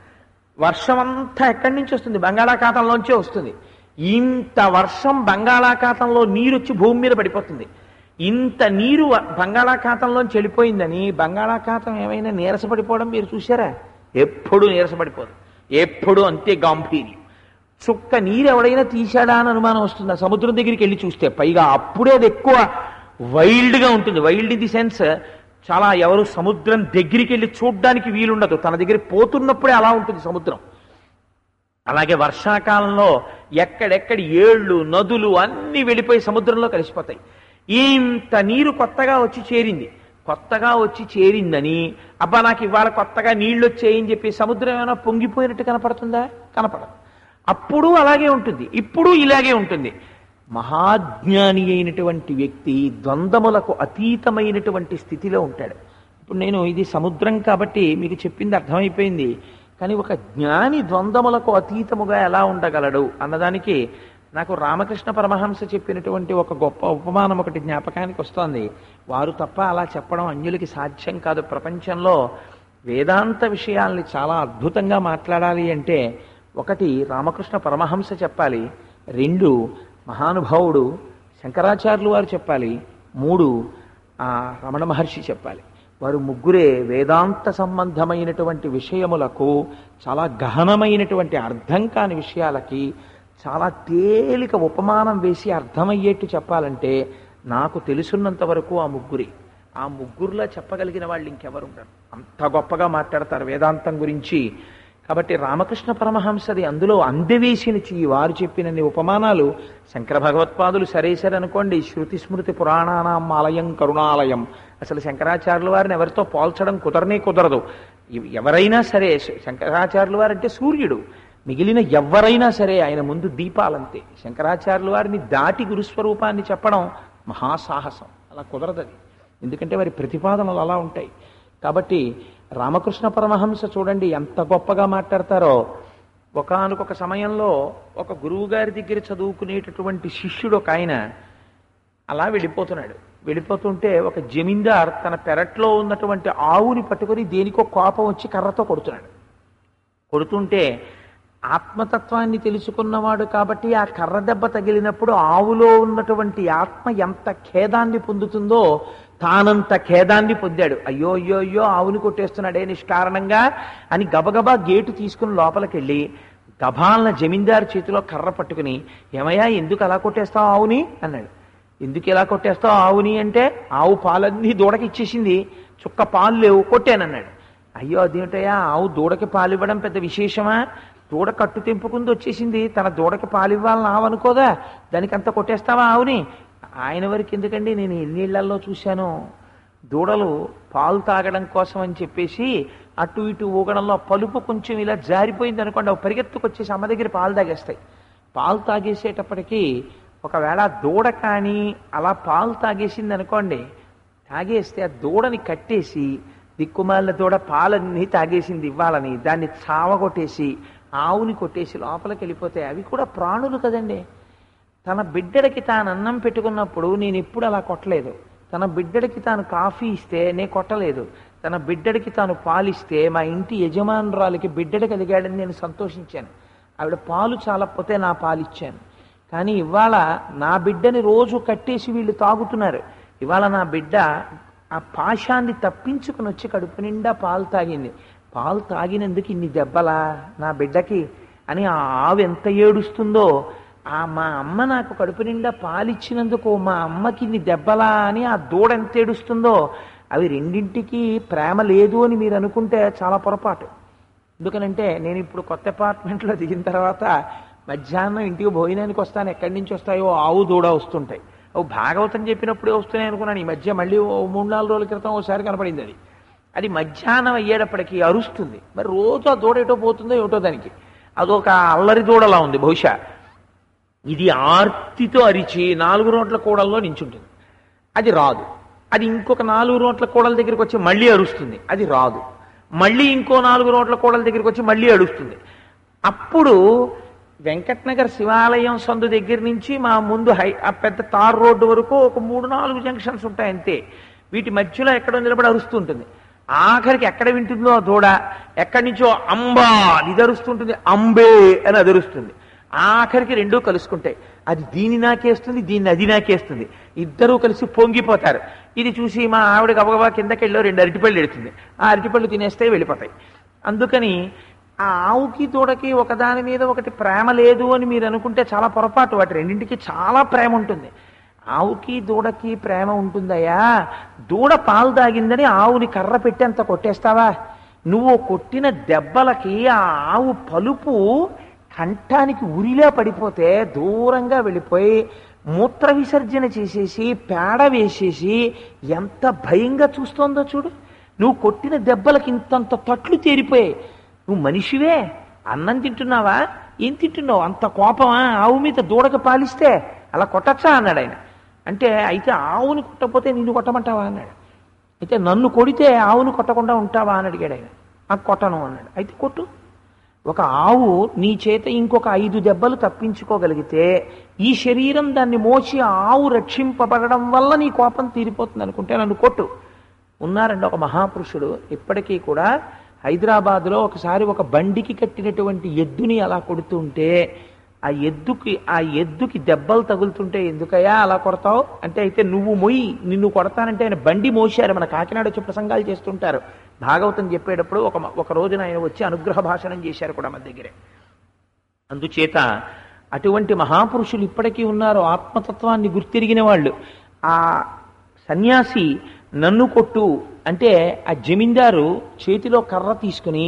వర్షం అంతా ఎక్కడి నుంచి వస్తుంది? బంగాళాఖాతంలోంచే వస్తుంది. ఇంత వర్షం బంగాళాఖాతంలో నీరు వచ్చి భూమి మీద పడిపోతుంది. ఇంత నీరు బంగాళాఖాతంలోంచి వెళ్ళిపోయిందని బంగాళాఖాతం ఏమైనా నీరసపడిపోవడం మీరు చూసారా? ఎప్పుడు నీరసపడిపోదు, ఎప్పుడు అంతే గాంభీర్యం. చుక్క నీరు ఎవడైనా తీశాడా అని అనుమానం వస్తుంది ఆ సముద్రం దగ్గరికి వెళ్ళి చూస్తే. పైగా అప్పుడే అది ఎక్కువ వైల్డ్గా ఉంటుంది. వైల్డ్ ఇన్ ది సెన్స్ చాలా ఎవరు సముద్రం దగ్గరికి వెళ్ళి చూడ్డానికి వీలుండదు. తన దగ్గర పోతున్నప్పుడే అలా ఉంటుంది సముద్రం. అలాగే వర్షాకాలంలో ఎక్కడెక్కడి ఏళ్ళు నదులు అన్నీ వెళ్ళిపోయి సముద్రంలో కలిసిపోతాయి. ఇంత నీరు కొత్తగా వచ్చి చేరింది. కొత్తగా వచ్చి చేరిందని అబ్బా నాకు ఇవాళ కొత్తగా నీళ్ళు వచ్చాయని చెప్పి సముద్రం ఏమైనా పొంగిపోయినట్టు కనపడుతుందా? కనపడదు. అప్పుడు అలాగే ఉంటుంది, ఇప్పుడు ఇలాగే ఉంటుంది. మహాజ్ఞాని అయినటువంటి వ్యక్తి ద్వంద్వములకు అతీతమైనటువంటి స్థితిలో ఉంటాడు. ఇప్పుడు నేను ఇది సముద్రం కాబట్టి మీకు చెప్పింది అర్థమైపోయింది. కానీ ఒక జ్ఞాని ద్వంద్వములకు అతీతముగా ఎలా ఉండగలడు అన్నదానికి నాకు రామకృష్ణ పరమహంస చెప్పినటువంటి ఒక గొప్ప ఉపమానం ఒకటి జ్ఞాపకానికి వస్తోంది. వారు తప్ప అలా చెప్పడం అన్యులకి సాధ్యం కాదు. ప్రపంచంలో వేదాంత విషయాల్ని చాలా అద్భుతంగా మాట్లాడాలి అంటే ఒకటి రామకృష్ణ పరమహంస చెప్పాలి, రెండు మహానుభావుడు శంకరాచార్యులు వారు చెప్పాలి, మూడు రమణ మహర్షి చెప్పాలి. వారు ముగ్గురే వేదాంత సంబంధమైనటువంటి విషయములకు, చాలా గహనమైనటువంటి అర్థం కాని విషయాలకి చాలా తేలిక ఉపమానం వేసి అర్థమయ్యేట్టు చెప్పాలంటే నాకు తెలుసున్నంత వరకు ఆ ముగ్గురే. ఆ ముగ్గురులా చెప్పగలిగిన వాళ్ళు ఇంకెవరుంటారు? అంత గొప్పగా మాట్లాడతారు వేదాంతం గురించి. కాబట్టి రామకృష్ణ పరమహంసది అందులో అందవేసినచి వారు చెప్పినన్ని ఉపమానాలు శంకర భగవత్పాదులు సరేసరనుకోండి, శృతి స్మృతి పురాణానాం ఆలయం కరుణాలయం. అసలు శంకరాచార్యుల వారిని ఎవరితో పోల్చడం కుదరనే కుదరదు. ఎవరైనా సరే శంకరాచార్యుల వారంటే సూర్యుడు, మిగిలిన ఎవరైనా సరే ఆయన ముందు దీపాలంతే. శంకరాచార్యుల వారిని దాటి గురుస్వరూపాన్ని చెప్పడం మహాసాహసం, అలా కుదరదది. ఎందుకంటే వారి ప్రతిపాదనలు అలా ఉంటాయి. కాబట్టి రామకృష్ణ పరమహంస చూడండి ఎంత గొప్పగా మాట్లాడతారో. ఒకానొక సమయంలో ఒక గురువు గారి దగ్గర చదువుకునేటటువంటి శిష్యుడు ఒక ఆయన అలా వెళ్ళిపోతున్నాడు. వెళ్ళిపోతుంటే ఒక జమీందార్ తన పెరట్లో ఉన్నటువంటి ఆవుని పట్టుకొని దేనికో కోపం వచ్చి కర్రతో కొడుతున్నాడు. కొడుతుంటే ఆత్మతత్వాన్ని తెలుసుకున్నవాడు కాబట్టి ఆ కర్ర దెబ్బ తగిలినప్పుడు ఆవులో ఉన్నటువంటి ఆత్మ ఎంత ఖేదాన్ని పొందుతుందో తానంత ఖేదాన్ని పొందాడు. అయ్యో అయ్యో అయ్యో ఆవుని కొట్టేస్తున్నాడే నిష్కారణంగా అని గబగబా గేటు తీసుకుని లోపలికి వెళ్ళి గభాలన జమీందారు చేతిలో కర్ర పట్టుకుని, ఏమయ్యా ఎందుకు అలా కొట్టేస్తావు ఆవుని అన్నాడు. ఎందుకు ఎలా కొట్టేస్తావు ఆవుని అంటే, ఆవు పాలన్నీ దూడకి ఇచ్చేసింది, చుక్క పాలు లేవు, కొట్టానన్నాడు. అయ్యో అదేంటయ్యా, ఆవు దూడకి పాలు ఇవ్వడం పెద్ద విశేషమా? దూడ కట్టు తెంపుకుంది వచ్చేసింది, తన దూడకి పాలు ఇవ్వాలని ఆవనుకోదా, దానికి అంత కొట్టేస్తావా ఆవుని? ఆయన వరకు ఎందుకండి, నేను ఎన్నిళ్లలో చూశాను దూడలు పాలు తాగడం కోసం అని చెప్పేసి అటు ఇటు ఊగడంలో పలుపు కొంచెం ఇలా జారిపోయింది అనుకోండి, అవి పరిగెత్తుకొచ్చేసి అమ్మ దగ్గర పాలు తాగేస్తాయి. పాలు తాగేసేటప్పటికీ ఒకవేళ దూడ కానీ అలా పాలు తాగేసింది అనుకోండి, తాగేస్తే ఆ దూడని కట్టేసి దిక్కుమాలిన దూడ పాలన్నీ తాగేసింది ఇవ్వాలని దాన్ని చావగొట్టేసి ఆవుని కొట్టేసి లోపలికి వెళ్ళిపోతే అవి కూడా ప్రాణులు కదండి. తన బిడ్డడికి తాను అన్నం పెట్టుకున్నప్పుడు నేను ఎప్పుడు అలా కొట్టలేదు. తన బిడ్డడికి తాను కాఫీ ఇస్తే నేను కొట్టలేదు. తన బిడ్డడికి తాను పాలిస్తే మా ఇంటి యజమానురాలకి బిడ్డడి కలిగాడని నేను సంతోషించాను. ఆవిడ పాలు చాలకపోతే నా పాలిచ్చాను. కానీ ఇవాళ నా బిడ్డని రోజు కట్టేసి వీళ్ళు తాగుతున్నారు. ఇవాళ నా బిడ్డ ఆ పాశాన్ని తప్పించుకుని వచ్చి కడుపు నిండా పాలు తాగింది. పాలు తాగినందుకు ఇన్ని దెబ్బలా నా బిడ్డకి అని ఆ ఆవు ఎంత ఏడుస్తుందో, మా అమ్మ నాకు కడుపు నిండా పాలిచ్చినందుకు మా అమ్మకి ఇన్ని దెబ్బలా అని ఆ దూడ ఎంత ఏడుస్తుందో, అవి రెండింటికి ప్రేమ లేదు అని మీరు అనుకుంటే చాలా పొరపాటు. ఎందుకనంటే నేను ఇప్పుడు కొత్త అపార్ట్మెంట్లో దిగిన తర్వాత మధ్యాహ్నం ఇంటికి భోజనానికి వస్తాను, ఎక్కడి నుంచి వస్తాయో ఆవు దూడ వస్తుంటాయి. అవి భాగవతం చెప్పినప్పుడే వస్తున్నాయి అనుకున్నాను. ఈ మధ్య మళ్ళీ 3-4 రోజుల క్రితం ఒకసారి కనపడింది. అది మధ్యాహ్నం అయ్యేటప్పటికి అరుస్తుంది. మరి రోజు ఆ దూడ ఎటో పోతుందో ఏటో దానికి అదొక అల్లరి దూడలా ఉంది. బహుశా ఇది ఆర్తితో అరిచి 4 రోడ్ల కూడల్లో నించుంటుంది, అది రాదు. అది ఇంకొక 4 రోడ్ల కూడల దగ్గరికి వచ్చి మళ్ళీ అరుస్తుంది, అది రాదు. మళ్ళీ ఇంకో 4 రోడ్ల కూడల దగ్గరికి వచ్చి మళ్ళీ అరుస్తుంది. అప్పుడు వెంకటనగర్ శివాలయం సందు దగ్గర నుంచి మా ముందు ఆ పెద్ద తార్ రోడ్డు వరకు ఒక 3-4 జంక్షన్స్ ఉంటాయి అంతే. వీటి మధ్యలో ఎక్కడో నిలబడి అరుస్తుంటుంది. ఆఖరికి ఎక్కడ వింటుందో ఆ దూడ ఎక్కడి నుంచో అంబా ఇది అరుస్తుంటుంది, అంబే అని అది అరుస్తుంది. ఆఖరికి రెండూ కలుసుకుంటాయి. అది దీన్ని నాకేస్తుంది, దీన్ని అది నాకేస్తుంది. ఇద్దరూ కలిసి పొంగిపోతారు. ఇది చూసి మా ఆవిడ గబగబా కిందకెళ్ళో 2 అరటిపళ్ళు ఎడుతుంది. ఆ అరటిపళ్ళు తినేస్తే వెళ్ళిపోతాయి. అందుకని ఆ ఆవుకి దూడకి ఒకదాని మీద ఒకటి ప్రేమ లేదు అని మీరు అనుకుంటే చాలా పొరపాటు. వాటి రెండింటికి చాలా ప్రేమ ఉంటుంది. ఆవుకి దూడకి ప్రేమ ఉంటుందయ్యా. దూడ పాలు తాగిందని ఆవుని కర్ర పెట్టి అంత కొట్టేస్తావా? నువ్వు కొట్టిన దెబ్బలకి ఆ ఆవు పలుపు కంఠానికి ఉరిలా పడిపోతే దూరంగా వెళ్ళిపోయి మూత్ర విసర్జన చేసేసి పేడ వేసేసి ఎంత భయంగా చూస్తోందో చూడు. నువ్వు కొట్టిన దెబ్బలకి ఇంతంత తట్లు తేరిపోయాయి. నువ్వు మనిషివే, అన్నం తింటున్నావా, ఏం తింటున్నావు? అంత కోపమా ఆవు మీద? దూడకు పాలిస్తే అలా కొట్టచ్చా అన్నాడు ఆయన. అంటే అయితే ఆవుని కొట్టకపోతే నిన్ను కొట్టమంటావా అన్నాడు. అయితే నన్ను కొడితే ఆవును కొట్టకుండా ఉంటావా అని అడిగాడు ఆయన. నాకు కొట్టను అన్నాడు. అయితే కొట్టు. ఒక ఆవు నీ చేత ఇంకొక 5 దెబ్బలు తప్పించుకోగలిగితే ఈ శరీరం దాన్ని మోసి ఆవు రక్షింపబడడం వల్ల నీ కోపం తీరిపోతుంది అనుకుంటే నన్ను కొట్టు. ఉన్నారండి ఒక మహాపురుషుడు ఇప్పటికీ కూడా హైదరాబాద్లో ఒకసారి ఒక బండికి కట్టినటువంటి ఎద్దుని అలా కొడుతుంటే ఆ ఎద్దుకి దెబ్బలు తగులుతుంటే ఎందుకయ్యా అలా కొడతావు అంటే, అయితే నువ్వు మొయ్యి, నిన్ను కొడతానంటే ఆయన బండి మోశారు. మన కాకినాడ వచ్చి ప్రసంగాలు చేస్తుంటారు. భాగవతం చెప్పేటప్పుడు ఒక రోజున ఆయన వచ్చి అనుగ్రహ భాషణం చేశారు కూడా మన దగ్గరే. అందుచేత అటువంటి మహాపురుషులు ఇప్పటికీ ఉన్నారు, ఆత్మతత్వాన్ని గుర్తిరిగిన వాళ్ళు. ఆ సన్యాసి నన్ను కొట్టు అంటే ఆ జమీందారు చేతిలో కర్ర తీసుకుని,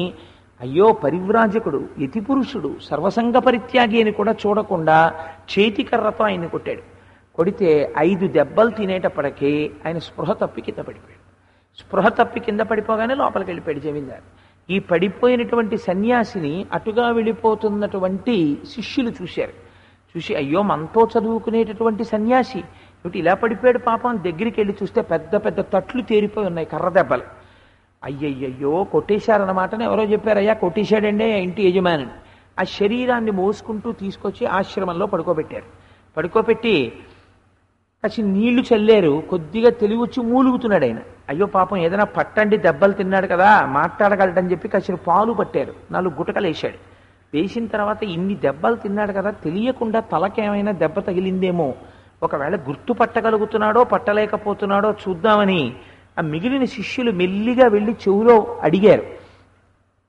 అయ్యో పరివ్రాజకుడు, యతిపురుషుడు, సర్వసంగ పరిత్యాగి అని కూడా చూడకుండా చేతి కర్రతో ఆయన్ని కొట్టాడు. కొడితే 5 దెబ్బలు తినేటప్పటికీ ఆయన స్పృహ తప్పి కింద పడిపోయాడు. స్పృహ తప్పి కింద పడిపోగానే లోపలికి వెళ్ళిపోయాడు జమీందారు. ఈ పడిపోయినటువంటి సన్యాసిని అటుగా వెళ్ళిపోతున్నటువంటి శిష్యులు చూశారు. చూసి, అయ్యో మనతో చదువుకునేటటువంటి సన్యాసి ఇటు ఇలా పడిపోయాడు పాపం. దగ్గరికి వెళ్ళి చూస్తే పెద్ద పెద్ద తట్లు తేరిపోయి ఉన్నాయి, కర్ర దెబ్బలు. అయ్యయ్యో కొట్టేశారన్నమాటని ఎవరో చెప్పారు. అయ్యా కొట్టేశాడండి ఇంటి యజమానిని. ఆ శరీరాన్ని మోసుకుంటూ తీసుకొచ్చి ఆశ్రమంలో పడుకోబెట్టారు. పడుకోబెట్టి కాసి నీళ్లు చల్లారు. కొద్దిగా తెలివి వచ్చి మూలుగుతున్నాడు ఆయన. అయ్యో పాపం ఏదైనా పట్టండి, దెబ్బలు తిన్నాడు కదా, మాట్లాడగలడని చెప్పి కాసిన పాలు పట్టారు. 4 గుటకలు వేశాడు. వేసిన తర్వాత ఇన్ని దెబ్బలు తిన్నాడు కదా, తెలియకుండా తలకేమైనా దెబ్బ తగిలిందేమో, ఒకవేళ గుర్తుపట్టగలుగుతున్నాడో పట్టలేకపోతున్నాడో చూద్దామని ఆ మిగిలిన శిష్యులు మెల్లిగా వెళ్ళి చెవులో అడిగారు.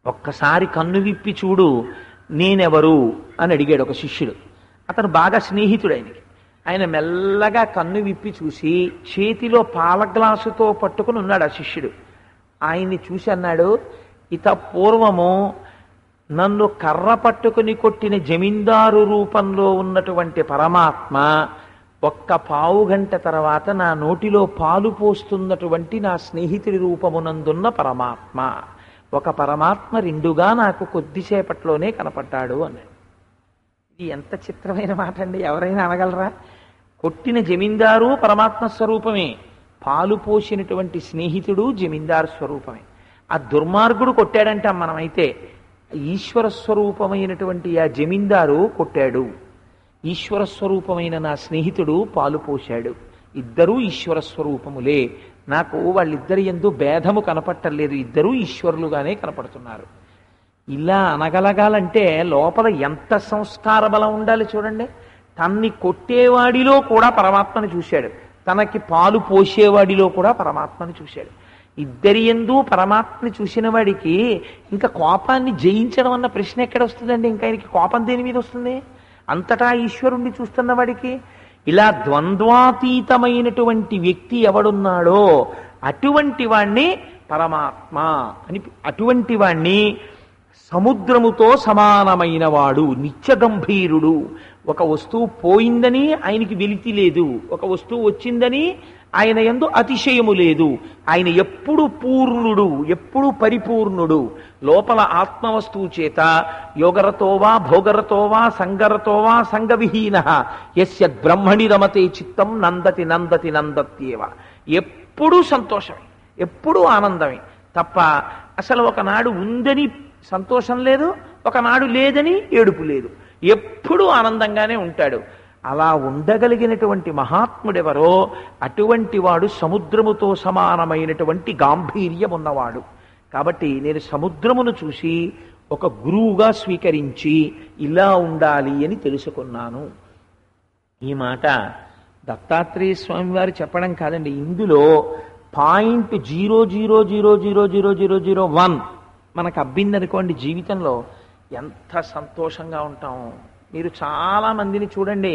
ఒక్కసారి కన్ను విప్పి చూడు, నేనెవరు అని అడిగాడు ఒక శిష్యుడు. అతను బాగా స్నేహితుడు ఆయనకి. ఆయన మెల్లగా కన్ను విప్పి చూసి చేతిలో పాల గ్లాసుతో పట్టుకుని ఉన్నాడు ఆ శిష్యుడు. ఆయన్ని చూసి అన్నాడు, ఇత పూర్వము నన్ను కర్ర పట్టుకుని కొట్టిన జమీందారు రూపంలో ఉన్నటువంటి పరమాత్మ ఒక్క పావు గంట తర్వాత నా నోటిలో పాలు పోస్తున్నటువంటి నా స్నేహితుడి రూపమునందున్న పరమాత్మ, ఒక పరమాత్మ 2గా నాకు కొద్దిసేపట్లోనే కనపడ్డాడు అన్నాడు. ఇది ఎంత చిత్రమైన మాట అండి, ఎవరైనా అనగలరా? కొట్టిన జమీందారు పరమాత్మ స్వరూపమే, పాలు పోసినటువంటి స్నేహితుడు జమీందారు స్వరూపమే. ఆ దుర్మార్గుడు కొట్టాడంటాం మనమైతే, ఈశ్వర స్వరూపమైనటువంటి ఆ జమీందారు కొట్టాడు, ఈశ్వర స్వరూపమైన నా స్నేహితుడు పాలు పోశాడు. ఇద్దరూ ఈశ్వర స్వరూపములే. నాకు వాళ్ళిద్దరి యందు భేదము కనపట్టలేదు, ఇద్దరూ ఈశ్వరులుగానే కనపడుతున్నారు. ఇలా అనగలగాలంటే లోపల ఎంత సంస్కార బలం ఉండాలి చూడండి. తన్ని కొట్టేవాడిలో కూడా పరమాత్మని చూశాడు, తనకి పాలు పోసేవాడిలో కూడా పరమాత్మని చూశాడు. ఇద్దరి యందు పరమాత్మని చూసిన వాడికి ఇంకా కోపాన్ని జయించడం అన్న ప్రశ్న ఎక్కడ వస్తుందండి? ఇంకా ఆయనకి కోపం దేని మీద వస్తుంది? అంతటా ఈశ్వరుణ్ణి చూస్తున్న వాడికి. ఇలా ద్వంద్వాతీతమైనటువంటి వ్యక్తి ఎవడున్నాడో అటువంటి వాణ్ణి పరమాత్మ అని, అటువంటి వాణ్ణి సముద్రముతో సమానమైన వాడు, నిత్యగంభీరుడు. ఒక వస్తువు పోయిందని ఆయనకి వెలితి లేదు, ఒక వస్తువు వచ్చిందని ఆయన యందు అతిశయము లేదు. ఆయన ఎప్పుడు పూర్ణుడు, ఎప్పుడు పరిపూర్ణుడు. లోపల ఆత్మవస్తువు చేత యోగరతోవా భోగరతోవా సంగరతోవా సంగవిహీన యస్య బ్రహ్మణి రమతే చిత్తం నందతి నందతి నందత్యేవ. ఎప్పుడూ సంతోషమే, ఎప్పుడూ ఆనందమే తప్ప అసలు ఒకనాడు ఉందని సంతోషం లేదు, ఒకనాడు లేదని ఏడుపు లేదు. ఎప్పుడూ ఆనందంగానే ఉంటాడు. అలా ఉండగలిగినటువంటి మహాత్ముడెవరో అటువంటి వాడు సముద్రముతో సమానమైనటువంటి గాంభీర్యం ఉన్నవాడు. కాబట్టి నేను సముద్రమును చూసి ఒక గురువుగా స్వీకరించి ఇలా ఉండాలి అని తెలుసుకున్నాను. ఈ మాట దత్తాత్రేయ స్వామి వారు చెప్పడం కాదండి, ఇందులో 0.00000001 మనకు అబ్బిందనుకోండి, జీవితంలో ఎంత సంతోషంగా ఉంటాం. మీరు చాలా మందిని చూడండి,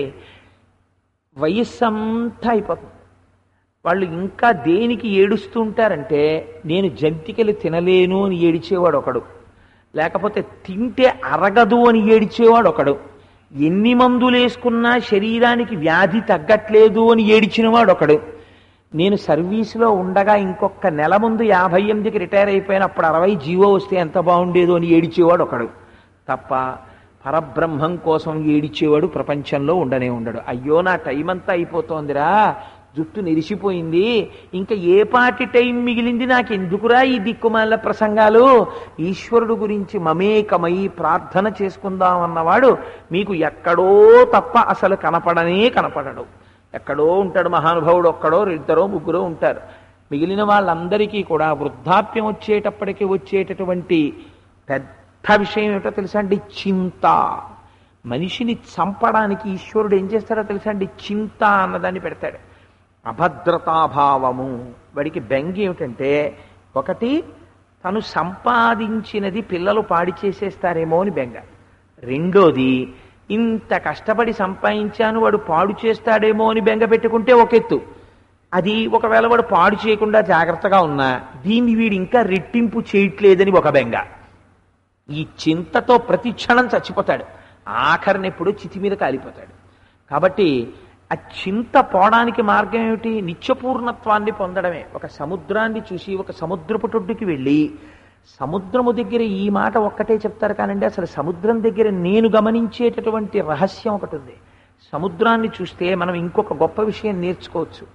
వయస్సు అంతా అయిపోతుంది, వాళ్ళు ఇంకా దేనికి ఏడుస్తూ ఉంటారంటే, నేను జంతికలు తినలేను అని ఏడిచేవాడు ఒకడు, లేకపోతే తింటే అరగదు అని ఏడిచేవాడు ఒకడు, ఎన్ని మందులు వేసుకున్నా శరీరానికి వ్యాధి తగ్గట్లేదు అని ఏడిచినవాడు ఒకడు, నేను సర్వీసులో ఉండగా ఇంకొక నెల ముందు 58కి రిటైర్ అయిపోయినప్పుడు 60 జీవో వస్తే ఎంత బాగుండేదో అని ఏడిచేవాడు ఒకడు. తప్ప పరబ్రహ్మం కోసం ఏడిచేవాడు ప్రపంచంలో ఉండనే ఉండడు. అయ్యో నా టైం అంతా అయిపోతోందిరా, జుట్టు నెరిసిపోయింది, ఇంకా ఏ పాటి టైం మిగిలింది, నాకు ఎందుకురా ఈ దిక్కుమాల ప్రసంగాలు, ఈశ్వరుడు గురించి మమేకమై ప్రార్థన చేసుకుందామన్నవాడు మీకు ఎక్కడో తప్ప అసలు కనపడనే కనపడడు. ఎక్కడో ఉంటాడు మహానుభావుడు, ఒక్కడో 2 3 ఉంటారు. మిగిలిన వాళ్ళందరికీ కూడా వృద్ధాప్యం వచ్చేటప్పటికి వచ్చేటటువంటి పెద్ద విషయం ఏమిటో తెలుసా అండి? చింత. మనిషిని చంపడానికి ఈశ్వరుడు ఏం చేస్తాడో తెలుసా అండి? చింత అన్నదాన్ని పెడతాడు. అభద్రతాభావము. వాడికి బెంగ ఏమిటంటే, ఒకటి తను సంపాదించినది పిల్లలు పాడి చేసేస్తారేమో అని బెంగ. రెండోది, ఇంత కష్టపడి సంపాదించాను వాడు పాడు చేస్తాడేమో అని బెంగ పెట్టుకుంటే ఒక ఎత్తు. అది ఒకవేళ వాడు పాడు చేయకుండా జాగ్రత్తగా ఉన్నా దీన్ని వీడు ఇంకా రెట్టింపు చేయట్లేదని ఒక బెంగ. ఈ చింతతో ప్రతి క్షణం చచ్చిపోతాడు. ఆఖరినెప్పుడు చితి మీద కాలిపోతాడు. కాబట్టి ఆ చింత పోవడానికి మార్గం ఏమిటి? నిత్యపూర్ణత్వాన్ని పొందడమే. ఒక సముద్రాన్ని చూసి ఒక సముద్రపు టొడ్డుకి వెళ్ళి, సముద్రము దగ్గర ఈ మాట ఒక్కటే చెప్తారు కానండి, అసలు సముద్రం దగ్గర నేను గమనించేటటువంటి రహస్యం ఒకటి ఉంది. సముద్రాన్ని చూస్తే మనం ఇంకొక గొప్ప విషయం నేర్చుకోవచ్చు.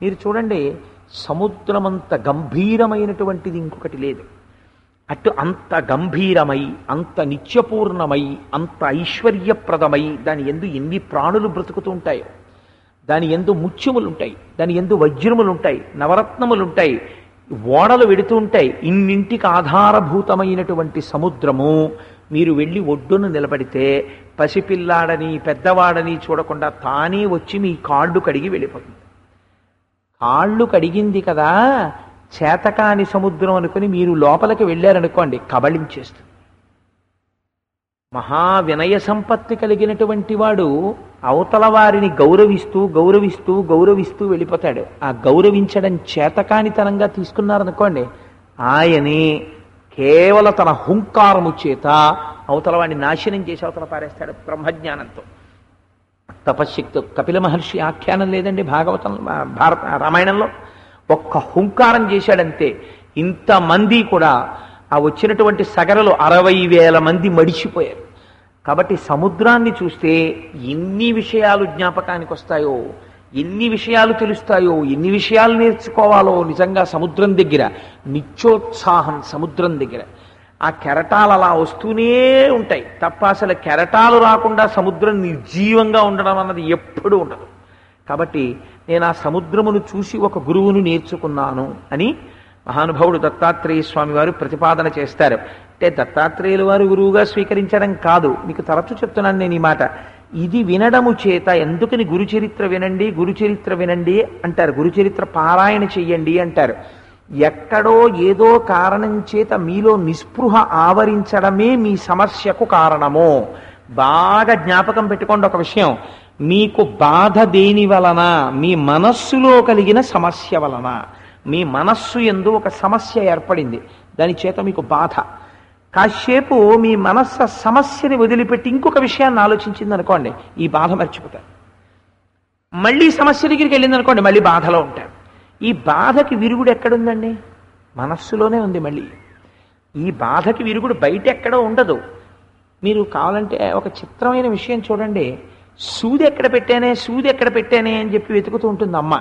మీరు చూడండి, సముద్రమంత గంభీరమైనటువంటిది ఇంకొకటి లేదు. అటు అంత గంభీరమై, అంత నిత్యపూర్ణమై, అంత ఐశ్వర్యప్రదమై, దాని యందు ఎన్ని ప్రాణులు బ్రతుకుతూ ఉంటాయో, దాని యందు ముత్యములుంటాయి, దాని యందు వజ్రములుంటాయి, నవరత్నములుంటాయి, ఓడలు వెడుతూ ఉంటాయి. ఇన్నింటికి ఆధారభూతమైనటువంటి సముద్రము మీరు వెళ్ళి ఒడ్డును నిలబడితే పసిపిల్లాడని పెద్దవాడని చూడకుండా తానే వచ్చి మీ కాళ్ళు కడిగి వెళ్ళిపోతుంది. కాళ్ళు కడిగింది కదా, చేతకాని సముద్రం అనుకుని మీరు లోపలికి వెళ్ళారనుకోండి, కబళించేస్తుంది. మహా వినయ సంపత్తి కలిగినటువంటి వాడు అవతల వారిని గౌరవిస్తూ గౌరవిస్తూ గౌరవిస్తూ వెళ్ళిపోతాడు. ఆ గౌరవించడం చేతకానితనంగా తీసుకున్నారనుకోండి, ఆయనే కేవలం తన హుంకారము చేత అవతల వాడిని నాశనం చేసి అవతల పారేస్తాడు బ్రహ్మజ్ఞానంతో. తపశ్శక్తి. కపిల మహర్షి ఆఖ్యానం లేదండి భాగవతం, భారత రామాయణంలో? ఒక్క హుంకారం చేశాడంతే. ఇంతమంది కూడా ఆ వచ్చినటువంటి సగరలు 60,000 మంది మడిచిపోయారు. కాబట్టి సముద్రాన్ని చూస్తే ఎన్ని విషయాలు జ్ఞాపకానికి వస్తాయో, ఎన్ని విషయాలు తెలుస్తాయో, ఎన్ని విషయాలు నేర్చుకోవాలో నిజంగా సముద్రం దగ్గర. నిత్యోత్సాహం సముద్రం దగ్గర. ఆ కెరటాలు అలా వస్తూనే ఉంటాయి తప్ప అసలు కెరటాలు రాకుండా సముద్రం నిర్జీవంగా ఉండడం అన్నది ఎప్పుడూ ఉండదు. కాబట్టి నేను ఆ సముద్రమును చూసి ఒక గురువును నేర్చుకున్నాను అని మహానుభావుడు దత్తాత్రేయ స్వామి వారు ప్రతిపాదన చేస్తారు. అంటే దత్తాత్రేయుల వారు గురువుగా స్వీకరించడం కాదు, మీకు తరచు చెప్తున్నాను నేను ఈ మాట. ఇది వినడము చేత, ఎందుకని గురుచరిత్ర వినండి గురుచరిత్ర వినండి అంటారు, గురుచరిత్ర పారాయణ చెయ్యండి అంటారు. ఎక్కడో ఏదో కారణం చేత మీలో నిస్పృహ ఆవరించడమే మీ సమస్యకు కారణమో బాగా జ్ఞాపకం పెట్టుకోండి. ఒక విషయం, మీకు బాధ దేని వలన? మీ మనస్సులో కలిగిన సమస్య వలన. మీ మనస్సు యందు ఒక సమస్య ఏర్పడింది, దాని చేత మీకు బాధ. కాసేపు మీ మనస్సు సమస్యని వదిలిపెట్టి ఇంకొక విషయాన్ని ఆలోచించింది అనుకోండి, ఈ బాధ మర్చిపోతారు. మళ్ళీ సమస్య దగ్గరికి వెళ్ళింది అనుకోండి, మళ్ళీ బాధలో ఉంటారు. ఈ బాధకి విరుగుడు ఎక్కడుందండి? మనస్సులోనే ఉంది. మళ్ళీ ఈ బాధకి విరుగుడు బయట ఎక్కడో ఉండదు. మీరు కావాలంటే ఒక చిత్రమైన విషయం చూడండి. సూది ఎక్కడ పెట్టానే అని చెప్పి వెతుకుతూ ఉంటుంది అమ్మ.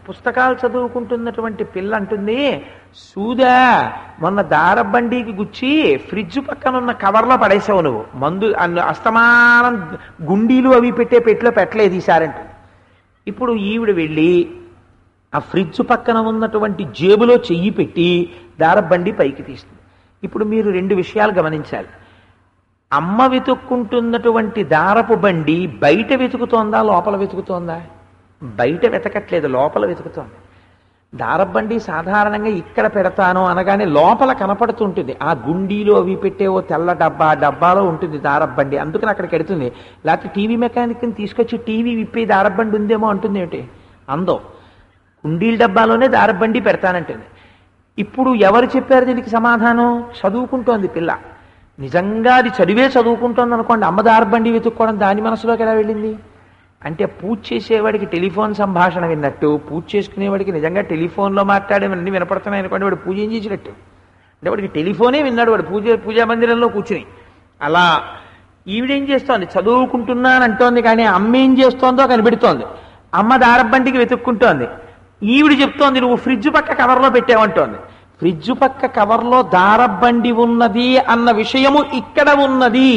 పుస్తకాలు చదువుకుంటున్నటువంటి పిల్ల అంటుంది, సూదా మొన్న దారబండికి గుచ్చి ఫ్రిడ్జ్ పక్కన ఉన్న కవర్లో పడేసావు నువ్వు, మందు అస్తమానం గుండీలు అవి పెట్టెలో పెట్టలేదు ఈసారంటుంది. ఇప్పుడు ఈవిడ వెళ్ళి ఆ ఫ్రిడ్జ్ పక్కన ఉన్నటువంటి జేబులో చెయ్యి పెట్టి దారబండి పైకి తీస్తుంది. ఇప్పుడు మీరు 2 విషయాలు గమనించాలి. అమ్మ వెతుక్కుంటున్నటువంటి దారపు బండి బయట వెతుకుతోందా లోపల వెతుకుతోందా? బయట వెతకట్లేదు, లోపల వెతుకుతోంది. దారబండి సాధారణంగా ఇక్కడ పెడతాను అనగానే లోపల కనపడుతుంటుంది. ఆ గుండీలో అవి పెట్టే ఓ తెల్ల డబ్బాలో ఉంటుంది దారబండి, అందుకని అక్కడికి ఎడుతుంది. లేకపోతే టీవీ మెకానిక్ని తీసుకొచ్చి టీవీ విప్పే దారబండి ఉందేమో అంటుంది. ఏమిటి అందో? కుండీల డబ్బాలోనే దారబండి పెడతానంటుంది. ఇప్పుడు ఎవరు చెప్పారు దీనికి సమాధానం? చదువుకుంటోంది పిల్ల. నిజంగా అది చదువుకుంటోంది అనుకోండి, అమ్మ దారబండి వెతుక్కోవడం దాని మనసులోకి ఎలా వెళ్ళింది? అంటే పూజ చేసేవాడికి టెలిఫోన్ సంభాషణ విన్నట్టు, పూజ చేసుకునేవాడికి నిజంగా టెలిఫోన్లో మాట్లాడేవన్నీ వినపడుతున్నాయి అనుకోండి, వాడు పూజ ఏం చేసినట్టు? అంటే వాడికి టెలిఫోనే విన్నాడు వాడు పూజా మందిరంలో కూర్చుని. అలా ఈవిడేం చేస్తోంది? చదువుకుంటున్నానంటోంది, కానీ అమ్మ ఏం చేస్తోందో కనిపెడుతోంది. అమ్మ దారబండికి వెతుక్కుంటోంది. ఈవిడ చెప్తోంది నువ్వు ఫ్రిడ్జ్ పక్క కవర్లో పెట్టావంటోంది. ఫ్రిడ్జ్ పక్క కవర్లో దారబండి ఉన్నది అన్న విషయము ఇక్కడ ఉన్నది,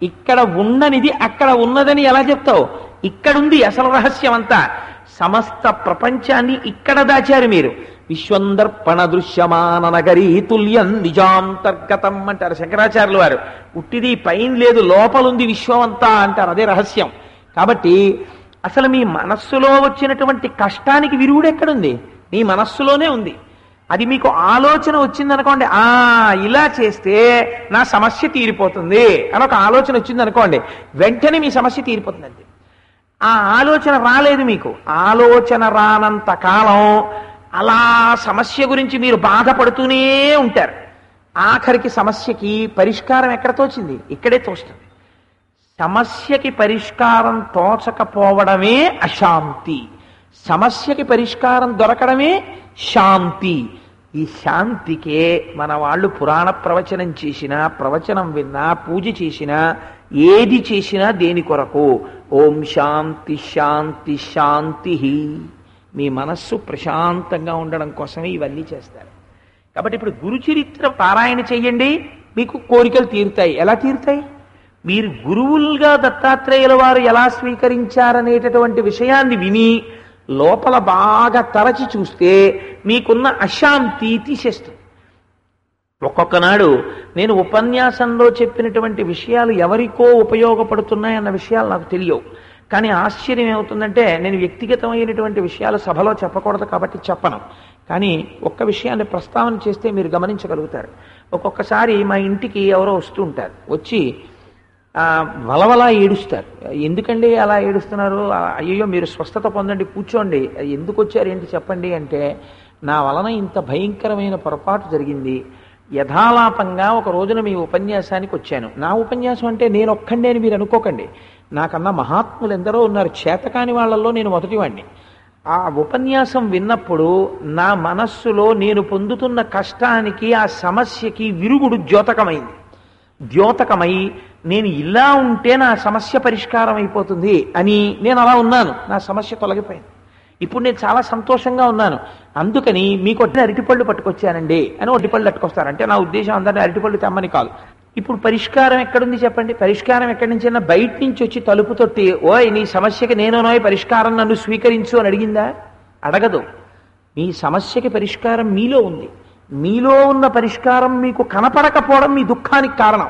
ఇక్కడ ఉన్ననిది అక్కడ ఉన్నదని ఎలా చెప్తావు? ఇక్కడుంది అసలు రహస్యం అంతా. సమస్త ప్రపంచాన్ని ఇక్కడ దాచారు మీరు. విశ్వందర్పణ దృశ్యమాన నగరీ తుల్యం నిజాంతర్గతం అంటారు శంకరాచార్యులు వారు. ఉట్టిది పైన లేదు, లోపలుంది విశ్వం అంతా అంటారు. అదే రహస్యం. కాబట్టి అసలు మీ మనస్సులో వచ్చినటువంటి కష్టానికి విరుగుడు ఎక్కడుంది? మీ మనస్సులోనే ఉంది. అది మీకు ఆలోచన వచ్చిందనుకోండి, ఇలా చేస్తే నా సమస్య తీరిపోతుంది అని ఒక ఆలోచన వచ్చిందనుకోండి, వెంటనే మీ సమస్య తీరిపోతుందండి. ఆ ఆలోచన రాలేదు మీకు, ఆలోచన రానంత కాలం అలా సమస్య గురించి మీరు బాధపడుతూనే ఉంటారు. ఆఖరికి సమస్యకి పరిష్కారం ఎక్కడ తోచింది? ఇక్కడే తోస్తుంది. సమస్యకి పరిష్కారం తోచకపోవడమే అశాంతి, సమస్యకి పరిష్కారం దొరకడమే శాంతి. ఈ శాంతికే మన వాళ్ళు పురాణ ప్రవచనం చేసినా, ప్రవచనం విన్నా, పూజ చేసినా, ఏది చేసినా దేని కొరకు? ఓం శాంతి శాంతి శాంతి. మీ మనస్సు ప్రశాంతంగా ఉండడం కోసమే ఇవన్నీ చేస్తారు. కాబట్టి ఇప్పుడు గురుచరిత్ర పారాయణ చెయ్యండి, మీకు కోరికలు తీరుతాయి. ఎలా తీరుతాయి? మీరు గురువులుగా దత్తాత్రేయుల వారు ఎలా స్వీకరించారనేటటువంటి విషయాన్ని విని లోపల బాగా తరచి చూస్తే మీకున్న అశాంతి తీసేస్తుంది. ఒక్కొక్కనాడు నేను ఉపన్యాసంలో చెప్పినటువంటి విషయాలు ఎవరికో ఉపయోగపడుతున్నాయన్న విషయాలు నాకు తెలియవు. కానీ ఆశ్చర్యం ఏమవుతుందంటే, నేను వ్యక్తిగతమైనటువంటి విషయాలు సభలో చెప్పకూడదు కాబట్టి చెప్పను. కానీ ఒక్క విషయాన్ని ప్రస్తావన చేస్తే మీరు గమనించగలుగుతారు. ఒక్కొక్కసారి మా ఇంటికి ఎవరో వస్తూ ఉంటారు, వచ్చి వలవలా ఏడుస్తారు. ఎందుకండి అలా ఏడుస్తున్నారు? అయ్యో మీరు స్వస్థత పొందండి, కూర్చోండి, ఎందుకు వచ్చారు ఏంటి చెప్పండి అంటే, నా వలన ఇంత భయంకరమైన పొరపాటు జరిగింది. యథాలాపంగా ఒక రోజున మీ ఉపన్యాసానికి వచ్చాను. నా ఉపన్యాసం అంటే నేను ఒక్కండే అని మీరు అనుకోకండి. నాకన్నా మహాత్ములు ఎందరో ఉన్నారు, చేతకాని వాళ్ళల్లో నేను మొదటివాడిని. ఆ ఉపన్యాసం విన్నప్పుడు నా మనస్సులో నేను పొందుతున్న కష్టానికి, ఆ సమస్యకి విరుగుడు ద్యోతకమైంది. ద్యోతకమై నేను ఇలా ఉంటే నా సమస్య పరిష్కారం అయిపోతుంది అని నేను అలా ఉన్నాను. నా సమస్య తొలగిపోయింది. ఇప్పుడు నేను చాలా సంతోషంగా ఉన్నాను. అందుకని మీకు వచ్చిన అరటిపళ్ళు పట్టుకొచ్చానండి అని అరటిపళ్ళు పట్టుకొస్తారు. అంటే నా ఉద్దేశం అందరినీ అరటిపళ్ళు తెమ్మని కాదు. ఇప్పుడు పరిష్కారం ఎక్కడుంది చెప్పండి? పరిష్కారం ఎక్కడి నుంచి? బయట నుంచి వచ్చి తలుపు తొట్టి, ఓయ్ నీ సమస్యకి నేనునోయ్ పరిష్కారం నన్ను స్వీకరించు అని అడిగిందా? అడగదు. మీ సమస్యకి పరిష్కారం మీలో ఉంది. మీలో ఉన్న పరిష్కారం మీకు కనపడకపోవడం మీ దుఃఖానికి కారణం.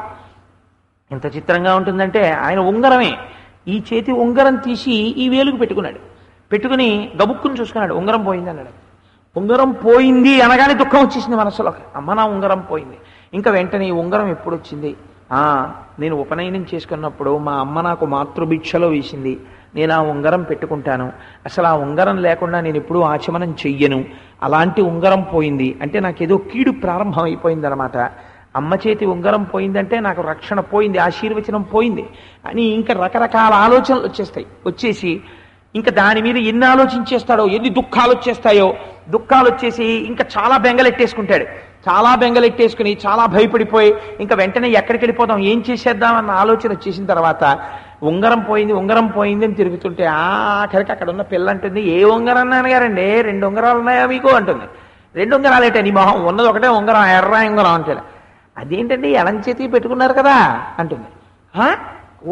ఎంత చిత్రంగా ఉంటుందంటే, ఆయన ఉంగరమే, ఈ చేతి ఉంగరం తీసి ఈ వేలుకు పెట్టుకున్నాడు. పెట్టుకుని గబుక్కుని చూసుకున్నాడు, ఉంగరం పోయింది అన్నాడు. ఉంగరం పోయింది అనగానే దుఃఖం వచ్చేసింది మనసులోకి. అమ్మ నా ఉంగరం పోయింది. ఇంకా వెంటనే ఈ ఉంగరం ఎప్పుడు వచ్చింది? నేను ఉపనయనం చేసుకున్నప్పుడు మా అమ్మ నాకు మాతృభిక్షలో వేసింది, నేను ఆ ఉంగరం పెట్టుకుంటాను. అసలు ఆ ఉంగరం లేకుండా నేను ఎప్పుడూ ఆచమనం చెయ్యను. అలాంటి ఉంగరం పోయింది అంటే నాకేదో కీడు ప్రారంభం అయిపోయింది అనమాట. అమ్మ చేతి ఉంగరం పోయిందంటే నాకు రక్షణ పోయింది, ఆశీర్వచనం పోయింది అని ఇంకా రకరకాల ఆలోచనలు వచ్చేస్తాయి. వచ్చేసి ఇంకా దాని మీద ఎన్ని ఆలోచించేస్తాడో, ఎన్ని దుఃఖాలు వచ్చేస్తాయో. దుఃఖాలు వచ్చేసి ఇంకా చాలా బెంగలెట్టేసుకుంటాడు. చాలా బెంగలెట్టేసుకుని చాలా భయపడిపోయి ఇంకా వెంటనే ఎక్కడికి వెళ్ళిపోదాం, ఏం చేసేద్దామన్న ఆలోచన వచ్చేసిన తర్వాత ఉంగరం పోయింది ఉంగరం పోయింది అని తిరుగుతుంటే ఆఖరికి అక్కడ ఉన్న పిల్ల అంటుంది, ఏ ఉంగరం అన్నాను గారండి, 2 ఉంగరాలు ఉన్నాయా మీకు అంటుంది. 2 ఉంగరాలు ఏంటే నీ మొహం, ఉన్నది ఒకటే ఉంగరం, ఎర్ర ఉంగరం అంటే. అదేంటండి ఎడం చేతి పెట్టుకున్నారు కదా అంటుంది.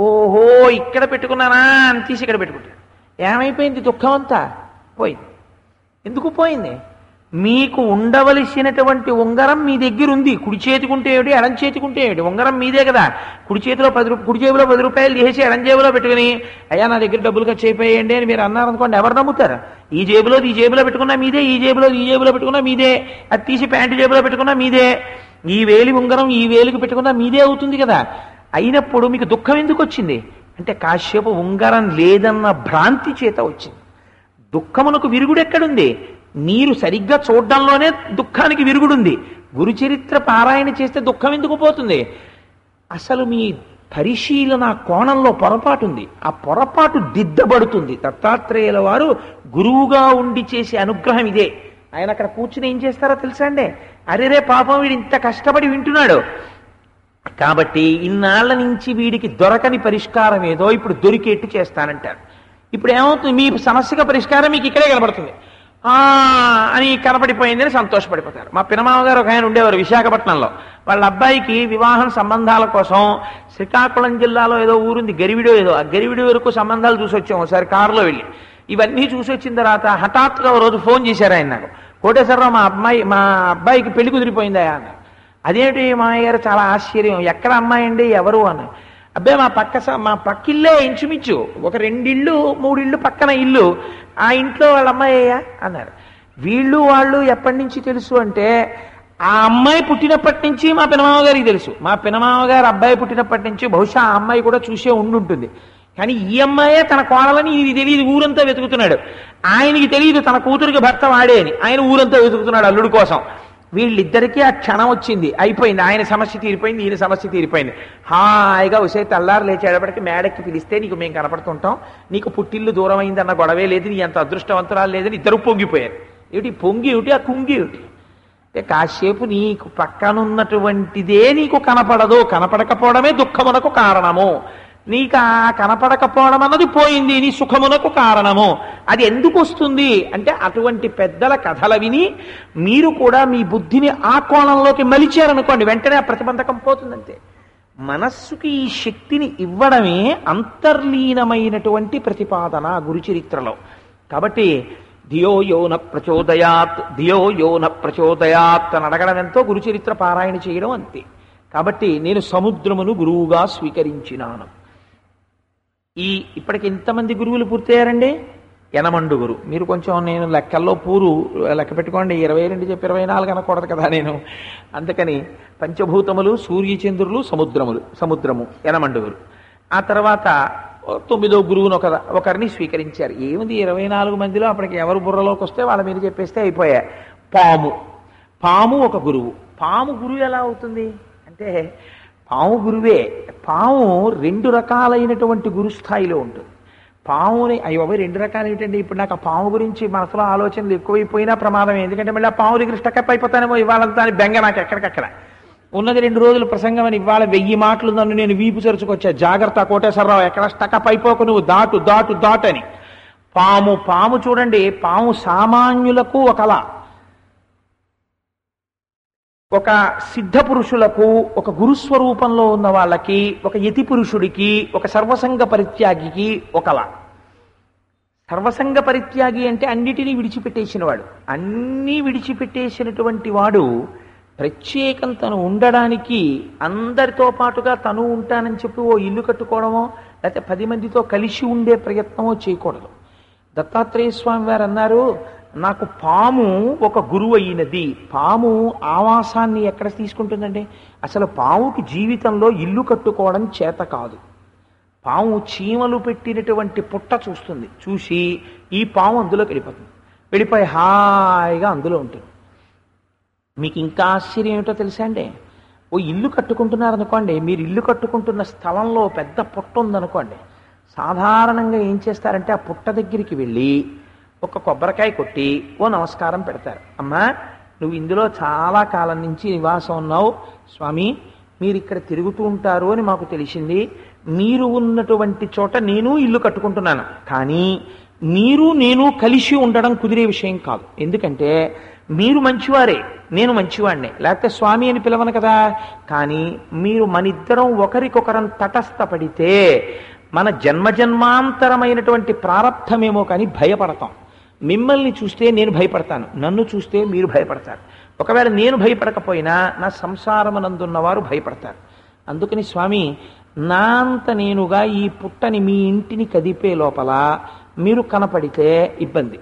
ఓహో ఇక్కడ పెట్టుకున్నానా అని తీసి ఇక్కడ పెట్టుకుంటాడు. ఏమైపోయింది? దుఃఖం అంతా పోయింది. ఎందుకు పోయింది? మీకు ఉండవలసినటువంటి ఉంగరం మీ దగ్గర ఉంది. కుడి చేతికుంటే ఏమిటి, ఎడం చేతికుంటే ఏమిటి? ఉంగరం మీదే కదా. కుడి చేతిలో కుడి జేబులో 10 రూపాయలు తీసి ఎడం జేబులో పెట్టుకుని, అయ్యా నా దగ్గర డబ్బులు ఖర్చు అయిపోయాయండి అని మీరు అన్నారనుకోండి, ఎవరు నమ్ముతారు? ఈ జేబులో పెట్టుకున్నా మీదే, ఈ జేబులో పెట్టుకున్నా మీదే, అది తీసి ప్యాంటు జేబులో పెట్టుకున్నా మీదే, ఈ వేలి ఉంగరం ఈ వేలికి పెట్టుకున్నా మీదే అవుతుంది కదా. అయినప్పుడు మీకు దుఃఖం ఎందుకు వచ్చింది అంటే, కాసేపు ఉంగరం లేదన్న భ్రాంతి చేత వచ్చింది. దుఃఖమునకు విరుగుడు ఎక్కడుంది? మీరు సరిగ్గా చూడడంలోనే దుఃఖానికి విరుగుడుంది. గురుచరిత్ర పారాయణ చేస్తే దుఃఖం ఎందుకు పోతుంది? అసలు మీ పరిశీలన కోణంలో పొరపాటు ఉంది. ఆ పొరపాటు దిద్దబడుతుంది. దత్తాత్రేయుల వారు గురువుగా ఉండి చేసే అనుగ్రహం ఇదే. ఆయన అక్కడ కూర్చుని ఏం చేస్తారో తెలుసా అండి? అరేరే పాపం వీడు ఇంత కష్టపడి వింటున్నాడు కాబట్టి ఇన్నాళ్ల నుంచి వీడికి దొరకని పరిష్కారం ఏదో ఇప్పుడు దొరికేట్టు చేస్తానంటారు. ఇప్పుడు ఏమవుతుంది? మీ సమస్యగా పరిష్కారం మీకు ఇక్కడే కనబడుతుంది. అని కనపడిపోయిందని సంతోషపడిపోతారు. మా పినమామ గారు ఒక ఆయన ఉండేవారు విశాఖపట్నంలో. వాళ్ళ అబ్బాయికి వివాహం సంబంధాల కోసం శ్రీకాకుళం జిల్లాలో ఏదో ఊరుంది, గరివిడో ఏదో, ఆ గరివిడి వరకు సంబంధాలు చూసి వచ్చాం ఒకసారి కారులో వెళ్ళి. ఇవన్నీ చూసి వచ్చిన తర్వాత హఠాత్తుగా ఒక రోజు ఫోన్ చేశారు ఆయన నాకు. కోటేశ్వరరావు మా అబ్బాయికి పెళ్లి కుదిరిపోయిందా అన్నారు. అదేమిటి మామయ్య గారు, చాలా ఆశ్చర్యం, ఎక్కడ అమ్మాయి అండి, ఎవరు అన్నారు. అబ్బాయి మా పక్కిల్లే ఇంచుమించు ఒక 2 ఇళ్ళు 3 ఇళ్ళు పక్కన ఇల్లు, ఆ ఇంట్లో వాళ్ళ అమ్మాయి అన్నారు. వాళ్ళు ఎప్పటి నుంచి తెలుసు అంటే, ఆ అమ్మాయి పుట్టినప్పటి నుంచి మా పినమామ గారికి తెలుసు. మా పినమామ గారు అబ్బాయి పుట్టినప్పటి నుంచి బహుశా ఆ అమ్మాయి కూడా చూసే ఉండుంటుంది. కానీ ఈ అమ్మాయే తన కోడలని ఇది తెలియదు, ఊరంతా వెతుకుతున్నాడు. ఆయనకి తెలియదు తన కూతురికి భర్త వాడే అని, ఆయన ఊరంతా వెతుకుతున్నాడు అల్లుడు కోసం. వీళ్ళిద్దరికీ ఆ క్షణం వచ్చింది, అయిపోయింది. ఆయన సమస్య తీరిపోయింది, ఈయన సమస్య తీరిపోయింది. హాయిగా ఉసే తెల్లారు లేచేటప్పటికి మేడకి పిలిస్తే నీకు మేము కనపడుతుంటాం, నీకు పుట్టిల్లు దూరం అయిందన్న గొడవే లేదు, నీ అంత అదృష్టవంతురాలు లేదని ఇద్దరు పొంగిపోయారు. ఏమిటి పొంగి ఏమిటి, ఆ కుంగి ఏమిటి? కాసేపు నీకు పక్కనున్నటువంటిదే నీకు కనపడదు, కనపడకపోవడమే దుఃఖమునకు కారణము. నీకు ఆ కనపడకపోవడం అన్నది పోయింది, నీ సుఖమునకు కారణము. అది ఎందుకు వస్తుంది అంటే, అటువంటి పెద్దల కథలు విని మీరు కూడా మీ బుద్ధిని ఆ కోణంలోకి మలిచారనుకోండి, వెంటనే ఆ ప్రతిబంధకం పోతుందంతే. మనస్సుకి ఈ శక్తిని ఇవ్వడమే అంతర్లీనమైనటువంటి ప్రతిపాదన గురుచరిత్రలో. కాబట్టి ధియో యో న ప్రచోదయాత్, ధియో యో న ప్రచోదయాత్ అని అడగడం ఎంతో గురుచరిత్ర పారాయణ చేయడం అంతే. కాబట్టి నేను సముద్రమును గురువుగా స్వీకరించినాను. ఇప్పటికి ఎంతమంది గురువులు పూర్తయ్యారండి? యనమండుగురు. మీరు కొంచెం, నేను లెక్కల్లో లెక్క పెట్టుకోండి, 22 చెప్పి 24 అనకూడదు కదా నేను. అందుకని పంచభూతములు, సూర్యచంద్రులు, సముద్రము యనమండుగురు. ఆ తర్వాత 9వ గురువును ఒకరిని స్వీకరించారు. ఏముంది 24 మందిలో అప్పటికి ఎవరు బుర్రలోకి వస్తే వాళ్ళ మీద చెప్పేస్తే అయిపోయాయి. పాము ఒక గురువు. పాము గురువు ఎలా అవుతుంది అంటే, పాము గురువే. పాము 2 రకాలైనటువంటి గురుస్థాయిలో ఉంటుంది. పాముని 2 రకాలు ఏమిటండి? ఇప్పుడు నాకు ఆ పాము గురించి మనసులో ఆలోచనలు ఎక్కువైపోయినా ప్రమాదం. ఎందుకంటే మళ్ళీ ఆ పాము దగ్గర స్టకప్ అయిపోతానేమో ఇవాళంతా అని బెంగ నాకు ఎక్కడికక్కడ. ఉన్నది 2 రోజులు ప్రసంగం అని, ఇవాళ 1000 మాటలు నన్ను నేను వీపు చరుచుకొచ్చా, జాగ్రత్త కోటేశ్వరరావు, ఎక్కడ స్టకప్ అయిపోక నువ్వు, దాటు అని. పాము చూడండి, పాము సామాన్యులకు ఒకలా, ఒక సిద్ధ పురుషులకు, ఒక గురుస్వరూపంలో ఉన్న వాళ్ళకి, ఒక యతి పురుషుడికి, ఒక సర్వసంగ పరిత్యాగికి ఒకలా. సర్వసంగ పరిత్యాగి అంటే అన్నిటినీ విడిచిపెట్టేసిన వాడు. అన్నీ విడిచిపెట్టేసినటువంటి వాడు ప్రత్యేకం తను ఉండడానికి, అందరితో పాటుగా తను ఉంటానని చెప్పి ఓ ఇల్లు కట్టుకోవడమో లేకపోతే 10 మందితో కలిసి ఉండే ప్రయత్నమో చేయకూడదు. దత్తాత్రేయ స్వామి వారు అన్నారు, నాకు పాము ఒక గురువు అయినది. పాము ఆవాసాన్ని ఎక్కడ తీసుకుంటుందండి? అసలు పాముకి జీవితంలో ఇల్లు కట్టుకోవడం చేత కాదు. పాము చీమలు పెట్టినటువంటి పుట్ట చూస్తుంది, చూసి ఈ పాము అందులోకి వెళ్ళిపోయి హాయిగా అందులో ఉంటుంది. మీకు ఇంకా ఆశ్చర్యం ఏమిటో తెలుసా అండి? ఓ ఇల్లు కట్టుకుంటున్నారనుకోండి, మీరు ఇల్లు కట్టుకుంటున్న స్థలంలో పెద్ద పుట్ట ఉందనుకోండి, సాధారణంగా ఏం చేస్తారంటే ఆ పుట్ట దగ్గరికి వెళ్ళి ఒక కొబ్బరికాయ కొట్టి ఓ నమస్కారం పెడతారు. అమ్మా, నువ్వు ఇందులో చాలా కాలం నుంచి నివాసం ఉన్నావు స్వామి, మీరు ఇక్కడ తిరుగుతూ ఉంటారు అని మాకు తెలిసింది. మీరు ఉన్నటువంటి చోట నేను ఇల్లు కట్టుకుంటున్నాను, కానీ మీరు నేను కలిసి ఉండడం కుదిరే విషయం కాదు. ఎందుకంటే మీరు మంచివారే, నేను మంచివాడినే, లేకపోతే స్వామి అని పిలవను కదా. కానీ మీరు మనిద్దరం ఒకరికొకరం తటస్థపడితే మన జన్మజన్మాంతరమైనటువంటి ప్రారబ్ధమేమో కానీ భయపడతాం. మిమ్మల్ని చూస్తే నేను భయపడతాను, నన్ను చూస్తే మీరు భయపడతారు. ఒకవేళ నేను భయపడకపోయినా నా సంసారమునందున్నవారు భయపడతారు. అందుకని స్వామి, నా అంత నేనుగా ఈ పుట్టని మీ ఇంటిని కదిపే లోపల మీరు కనపడితే ఇబ్బంది.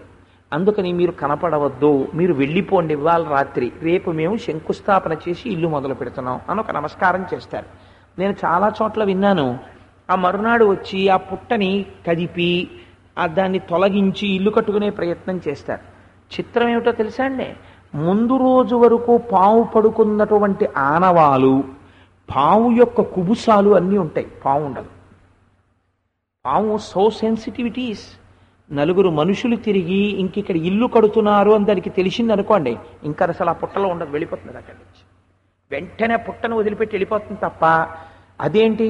అందుకని మీరు కనపడవద్దు, మీరు వెళ్ళిపోండి ఇవాళ రాత్రి, రేపు మేము శంకుస్థాపన చేసి ఇల్లు మొదలు పెడుతున్నాం అని ఒక నమస్కారం చేస్తారు. నేను చాలా చోట్ల విన్నాను, ఆ మరునాడు వచ్చి ఆ పుట్టని కదిపి దాన్ని తొలగించి ఇల్లు కట్టుకునే ప్రయత్నం చేస్తారు. చిత్రం ఏమిటో తెలుసా అండి? ముందు రోజు వరకు పాము పడుకున్నటువంటి ఆనవాలు, పాము యొక్క కుబుసాలు అన్నీ ఉంటాయి, పాము ఉండదు. పాము సో సెన్సిటివిటీస్. నలుగురు మనుషులు తిరిగి ఇంకిక్కడ ఇల్లు కడుతున్నారు అని దానికి తెలిసింది అనుకోండి, ఇంకా అసలు ఆ పుట్టలో ఉండదు, వెళ్ళిపోతుంది అక్కడి నుంచి. వెంటనే పుట్టను వదిలిపెట్టి వెళ్ళిపోతుంది తప్ప, అదేంటి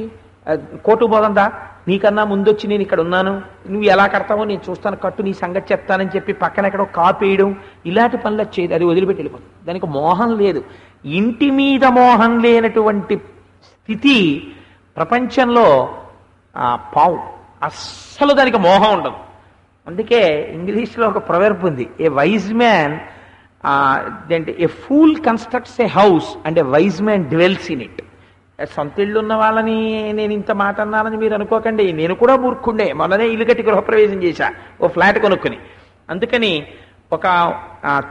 కోటు పోదందా, నీకన్నా ముందొచ్చి నేను ఇక్కడ ఉన్నాను, నువ్వు ఎలా కడతావో నేను చూస్తాను, కట్టు, నీ సంగతి చెప్తానని చెప్పి పక్కన ఎక్కడో కాపేయడం, ఇలాంటి పనులు వచ్చేది. అది వదిలిపెట్టి వెళ్ళిపోతుంది. దానికి మోహం లేదు. ఇంటి మీద మోహం లేనటువంటి స్థితి ప్రపంచంలో పావు, అస్సలు దానికి మోహం ఉండదు. అందుకే ఇంగ్లీష్లో ఒక ప్రొవర్బ్ ఉంది, ఏ వైజ్ మ్యాన్ అంటే ఏ pool constructs A house and A wise man dwells in it. సొంత ఇల్లు ఉన్న వాళ్ళని నేను ఇంత మాట అన్నానని మీరు అనుకోకండి, నేను కూడా మూర్ఖుండే. మొన్ననే ఇల్లు కట్టి గృహప్రవేశం చేశా, ఓ ఫ్లాట్ కొనుక్కుని. అందుకని ఒక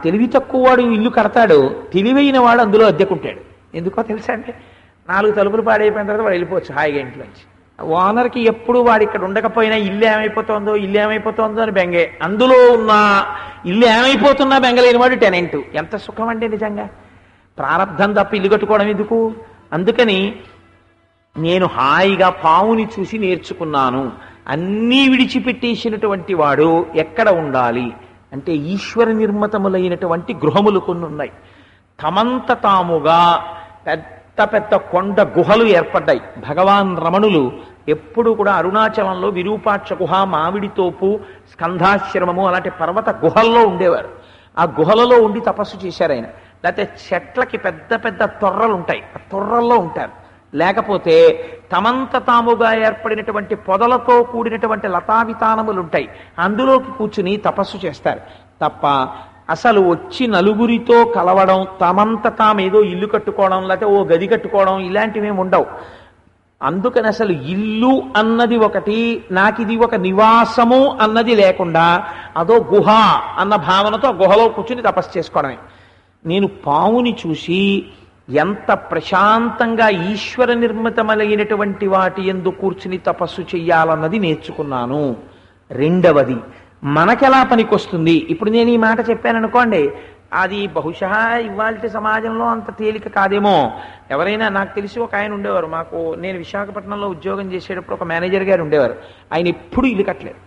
తెలివి తక్కువ వాడు ఇల్లు కడతాడు, తెలివైన వాడు అందులో అద్దెకుంటాడు. ఎందుకో తెలుసా అండి, 4 తలుపులు పాడైపోయిన తర్వాత వాడు వెళ్ళిపోవచ్చు హాయిగా ఇంట్లోంచి. ఓనర్కి ఎప్పుడు వాడు ఇక్కడ ఉండకపోయినా ఇల్లు ఏమైపోతుందో అని బెంగే. అందులో ఉన్న ఇల్లు ఏమైపోతున్నా బెంగలేని వాడు టెనెంట్. ఎంత సుఖం అండి నిజంగా. ప్రారంధం తప్ప ఇల్లు కట్టుకోవడం ఎందుకు? అందుకని నేను హాయిగా పావుని చూసి నేర్చుకున్నాను. అన్నీ విడిచిపెట్టేసినటువంటి వాడు ఎక్కడ ఉండాలి అంటే ఈశ్వర నిర్మతములైనటువంటి గృహములు కొన్ని ఉన్నాయి. తమంత తాముగా పెద్ద పెద్ద కొండ గుహలు ఏర్పడ్డాయి. భగవాన్ రమణులు ఎప్పుడు కూడా అరుణాచలంలో విరూపాక్ష గుహ, మామిడి తోపు, స్కంధాశ్రమము అలాంటి పర్వత గుహల్లో ఉండేవారు. ఆ గుహలలో ఉండి తపస్సు చేశారు ఆయన. లేకపోతే చెట్లకి పెద్ద పెద్ద తొర్రలు ఉంటాయి, ఆ తొర్రల్లో ఉంటారు. లేకపోతే తమంత తాముగా ఏర్పడినటువంటి పొదలతో కూడినటువంటి లతావితానములు ఉంటాయి, అందులోకి కూర్చుని తపస్సు చేస్తారు తప్ప అసలు వచ్చి నలుగురితో కలవడం, తమంత తామేదో ఇల్లు కట్టుకోవడం, లేకపోతే ఓ గది కట్టుకోవడం ఇలాంటివి ఏమి ఉండవు. అందుకని అసలు ఇల్లు అన్నది ఒకటి, నాకిది ఒక నివాసము అన్నది లేకుండా అదో గుహ అన్న భావనతో గుహలో కూర్చుని తపస్సు చేసుకోవడమే. నేను పావుని చూసి ఎంత ప్రశాంతంగా ఈశ్వర నిర్మితములైనటువంటి వాటి యందు కూర్చుని తపస్సు చెయ్యాలన్నది నేర్చుకున్నాను. రెండవది మనకెలా పనికొస్తుంది. ఇప్పుడు నేను ఈ మాట చెప్పాననుకోండి, అది బహుశా ఇవాళ సమాజంలో అంత తేలిక కాదేమో. ఎవరైనా, నాకు తెలిసి ఒక ఆయన ఉండేవారు, నేను విశాఖపట్నంలో ఉద్యోగం చేసేటప్పుడు ఒక మేనేజర్ గారు ఉండేవారు. ఆయన ఎప్పుడు ఇల్లు కట్టలేదు.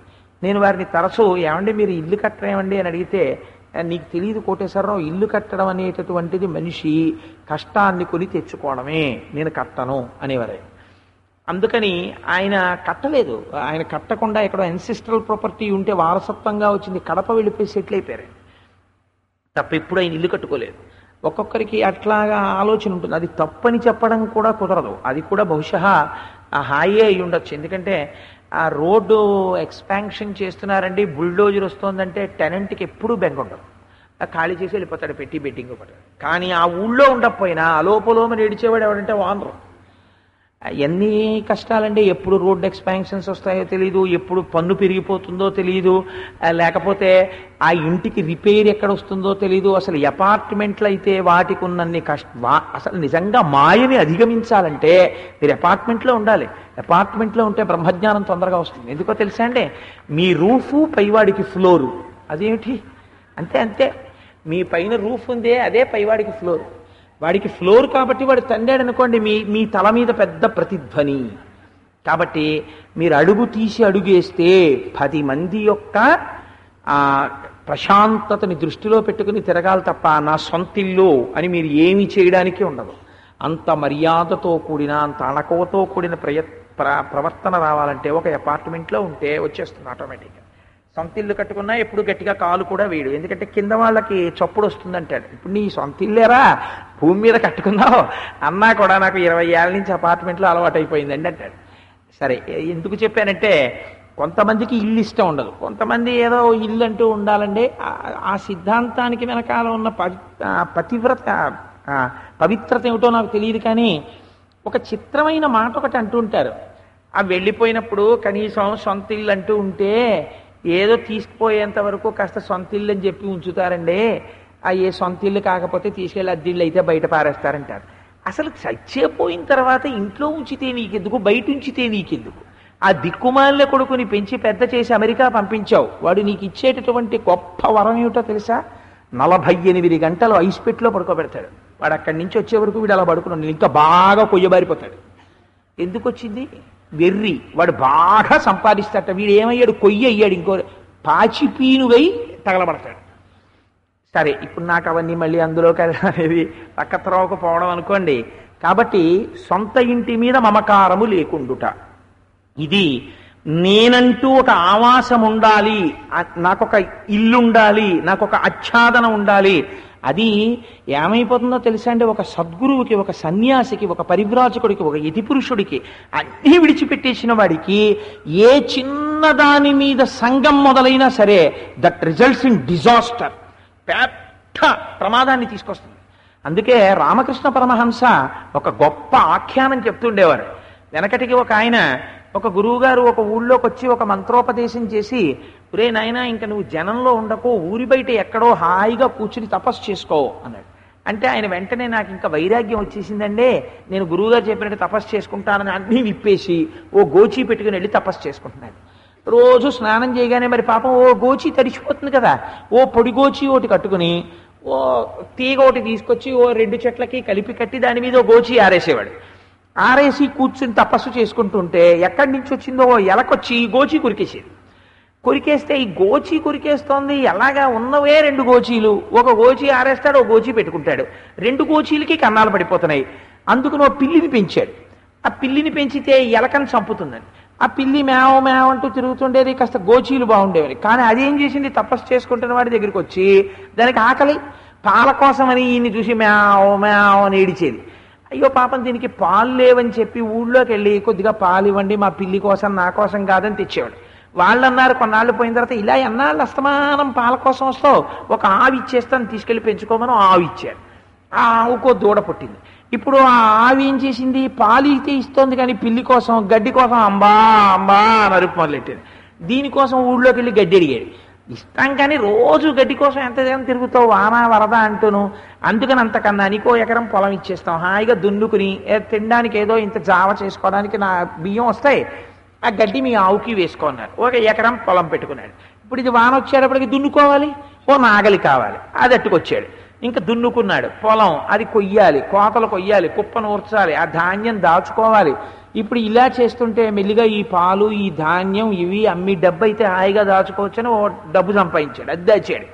నేను వారిని తరచూ, ఏమండి మీరు ఇల్లు కట్టరేమండి అని అడిగితే, నీకు తెలియదు కోటేశ్వరరావు, ఇల్లు కట్టడం అనేటటువంటిది మనిషి కష్టాన్ని కొని తెచ్చుకోవడమే, నేను కట్టను అనేవారు. అందుకని ఆయన కట్టలేదు. ఆయన కట్టకుండా ఎక్కడో ఎన్సిస్ట్రల్ ప్రాపర్టీ ఉంటే వారసత్వంగా వచ్చింది, కడప వెళ్ళిపోయి సెటిల్ అయిపోయారు తప్ప ఎప్పుడు ఆయన ఇల్లు కట్టుకోలేదు. ఒక్కొక్కరికి అట్లాగా ఆలోచన ఉంటుంది. అది తప్పని చెప్పడం కూడా కుదరదు. అది కూడా బహుశా హాయే అయి ఉండొచ్చు. ఎందుకంటే ఆ రోడ్డు ఎక్స్పాన్షన్ చేస్తున్నారండి, బుల్డోజర్ వస్తుందంటే టెనెంట్కి ఎప్పుడూ బెంగ ఉండదు, ఖాళీ చేసి వెళ్ళిపోతాడు, పెట్టి బెట్టింగ్ పట్టాడు. కానీ ఆ ఊళ్ళో ఉండకపోయినా అలోపలోమని ఏడిచేవాడు ఎవడంటే ఓనరు. ఎన్ని కష్టాలండి, ఎప్పుడు రోడ్డు ఎక్స్పాన్షన్స్ వస్తాయో తెలియదు, ఎప్పుడు పన్ను పెరిగిపోతుందో తెలియదు, లేకపోతే ఆ ఇంటికి రిపేర్ ఎక్కడ వస్తుందో తెలియదు. అసలు అపార్ట్మెంట్లు అయితే వాటికి ఉన్నన్ని అసలు నిజంగా మాయని అధిగమించాలంటే మీరు అపార్ట్మెంట్లో ఉండాలి. అపార్ట్మెంట్లో ఉంటే బ్రహ్మజ్ఞానం తొందరగా వస్తుంది. ఎందుకో తెలుసా అండి, మీ రూఫు పైవాడికి ఫ్లోరు. అదేమిటి అంతే అంతే, మీ పైన రూఫ్ ఉందే అదే పైవాడికి ఫ్లోర్. వాడికి ఫ్లోర్ కాబట్టి వాడు తండాడు అనుకోండి, మీ తల మీద పెద్ద ప్రతిధ్వని. కాబట్టి మీరు అడుగు తీసి అడుగేస్తే 10 మంది యొక్క ప్రశాంతతని దృష్టిలో పెట్టుకుని తిరగాలి తప్ప నా సొంతిల్లు అని మీరు ఏమీ చేయడానికి ఉండదు. అంత మర్యాదతో కూడిన, అంత అణకువతో కూడిన ప్రవర్తన రావాలంటే ఒక అపార్ట్మెంట్లో ఉంటే వచ్చేస్తుంది ఆటోమేటిక్గా. సొంత ఇల్లు కట్టుకున్నా ఎప్పుడు గట్టిగా కాలు కూడా వేయడు, ఎందుకంటే కింద వాళ్ళకి చప్పుడు వస్తుంది అంటాడు. ఇప్పుడు నీ సొంత ఇల్లేరా భూమి మీద కట్టుకున్నావు అన్నా కూడా నాకు 20 ఏళ్ళ నుంచి అపార్ట్మెంట్లో అలవాటు అయిపోయిందండి అంటాడు. సరే, ఎందుకు చెప్పానంటే కొంతమందికి ఇల్లు ఇష్టం ఉండదు, కొంతమంది ఏదో ఇల్లు అంటూ ఉండాలండి. ఆ సిద్ధాంతానికి వెనకాల ఉన్న పవిత్రత ఏమిటో నాకు తెలియదు. కానీ ఒక చిత్రమైన మాట ఒకటి అంటూ ఉంటారు, ఆ వెళ్ళిపోయినప్పుడు కనీసం సొంత ఇల్లు అంటూ ఉంటే ఏదో తీసుకుపోయేంత వరకు కాస్త సొంత ఇల్లు అని చెప్పి ఉంచుతారండి, ఏ సొంత ఇల్లు కాకపోతే తీసుకెళ్ళి అద్దిళ్ళు అయితే బయట పారేస్తారంటారు. అసలు చచ్చిపోయిన తర్వాత ఇంట్లో ఉంచితే నీకెందుకు, బయట ఉంచితే నీకెందుకు? ఆ దిక్కుమాలిన కొడుకుని పెంచి పెద్ద చేసి అమెరికా పంపించావు, వాడు నీకు ఇచ్చేటటువంటి గొప్ప వరం ఏమిటో తెలుసా? 48 గంటలు ఐస్ పెట్టులో పడుకోబెడతాడు. వాడు అక్కడి నుంచి వచ్చే వరకు వీడు అలా పడుకున్నాడు, ఇంకా బాగా కొయ్యబారిపోతాడు. ఎందుకు వచ్చింది? వెర్రి. వాడు బాగా సంపాదిస్తాట, వీడు ఏమయ్యాడు? కొయ్యి అయ్యాడు, ఇంకో పాచిపీనుగై తగలబడతాడు. సరే, ఇప్పుడు నాకు అవన్నీ మళ్ళీ అందులోకి అనేది పక్క త్రోవకు పోవడం అనుకోండి. కాబట్టి సొంత ఇంటి మీద మమకారము లేకుండుట, ఇది నేనంటూ ఒక ఆవాసం ఉండాలి, నాకొక ఇల్లు ఉండాలి, నాకొక ఆచ్ఛాదన ఉండాలి. అది ఏమైపోతుందో తెలుసా అండి, ఒక సద్గురువుకి, ఒక సన్యాసికి, ఒక పరివ్రాజకుడికి, ఒక యతిపురుషుడికి అన్నీ విడిచిపెట్టేసిన వాడికి ఏ చిన్నదాని మీద సంఘం మొదలైనా సరే దట్ రిజల్ట్స్ ఇన్ డిజాస్టర్. పెద్ద ప్రమాదాన్ని తీసుకొస్తుంది. అందుకే రామకృష్ణ పరమహంస ఒక గొప్ప ఆఖ్యానం చెప్తుండేవారు. వెనకటికి ఒక ఆయన, ఒక గురువుగారు ఒక ఊళ్ళోకి వచ్చి ఒక మంత్రోపదేశం చేసి, ఒరే నాయనా, ఇంకా నువ్వు జనంలో ఉండకో, ఊరి బయట ఎక్కడో హాయిగా కూర్చుని తపస్సు చేసుకో అన్నాడు. అంటే ఆయన వెంటనే నాకు ఇంకా వైరాగ్యం వచ్చేసిందండి, నేను గురువుగారు చెప్పినట్టు తపస్సు చేసుకుంటానని అన్నీ విప్పేసి ఓ గోచి పెట్టుకుని వెళ్ళి తపస్సు చేసుకుంటున్నాడు. రోజు స్నానం చేయగానే మరి పాపం ఓ గోచి తడిచిపోతుంది కదా, ఓ పొడి గోచి ఒకటి కట్టుకుని ఓ తీగ ఒకటి తీసుకొచ్చి ఓ 2 చెట్లకి కలిపి కట్టి దాని మీద ఓ గోచి ఆరేసేవాడు. ఆరేసి కూర్చుని తపస్సు చేసుకుంటుంటే ఎక్కడి నుంచి వచ్చిందో ఓ ఎలకొచ్చి గోచి కొరికేసేది. కొరికేస్తే ఈ గోచి కొరికేస్తోంది, ఎలాగా ఉన్నవే 2 గోచీలు, ఒక గోచి ఆరేస్తాడు, ఒక గోచి పెట్టుకుంటాడు, 2 గోచీలకి కన్నాలు పడిపోతున్నాయి. అందుకు ఓ పిల్లిని పెంచాడు. ఆ పిల్లిని పెంచితే ఎలకని చంపుతుందని ఆ పిల్లి మేవ మేవ అంటూ తిరుగుతుండేది, కాస్త గోచీలు బాగుండేవి. కానీ అదేం చేసింది, తపస్సు చేసుకుంటున్న వాడి దగ్గరికి వచ్చి దానికి ఆకలి, పాల కోసం అని ఈయన్ని చూసి మేవ మేవ అని ఏడిచేది. అయ్యో పాపం దీనికి పాలు లేవని చెప్పి ఊళ్ళోకి వెళ్ళి కొద్దిగా పాలు ఇవ్వండి, మా పిల్లి కోసం, నా కోసం కాదని తెచ్చేవాడు. వాళ్ళు అన్నారు కొన్నాళ్ళు పోయిన తర్వాత, ఇలా ఎన్నాళ్ళు అస్తమానం పాల కోసం వస్తావు, ఒక ఆవి ఇచ్చేస్తాను తీసుకెళ్ళి పెంచుకోమని ఆవి ఇచ్చారు. ఆ ఆవుకో దూడ పుట్టింది. ఇప్పుడు ఆ ఆవి ఏం చేసింది, పాలు అయితే ఇస్తోంది కానీ పిల్లి కోసం, గడ్డి కోసం అంబా అంబా నరుపు మొదలెట్టింది. దీనికోసం ఊళ్ళోకి వెళ్ళి గడ్డి అడిగాడు. ఇస్తాం కానీ రోజు గడ్డి కోసం ఎంతసేపు తిరుగుతావు, వాన వరద అంటూను, అందుకని అంతకన్నా నీకో ఎకరం పొలం ఇచ్చేస్తాం, హాయిగా దున్నుకుని తినడానికి ఏదో ఇంత జావ చేసుకోవడానికి నా బియ్యం వస్తాయి, ఆ గడ్డి మీ ఆవుకి వేసుకున్నారు. 1 ఎకరం పొలం పెట్టుకున్నాడు. ఇప్పుడు ఇది వాన వచ్చేటప్పటికి దున్నుకోవాలి, ఓ నాగలి కావాలి, అది అట్టుకొచ్చాడు. ఇంకా దున్నుకున్నాడు పొలం, అది కొయ్యాలి, కోతలు కొయ్యాలి, కుప్పను ఊర్చాలి, ఆ ధాన్యం దాచుకోవాలి. ఇప్పుడు ఇలా చేస్తుంటే మెల్లిగా ఈ పాలు, ఈ ధాన్యం ఇవి అమ్మి డబ్బు అయితే హాయిగా దాచుకోవచ్చని ఓ డబ్బు సంపాదించాడు, అది దాచాడు.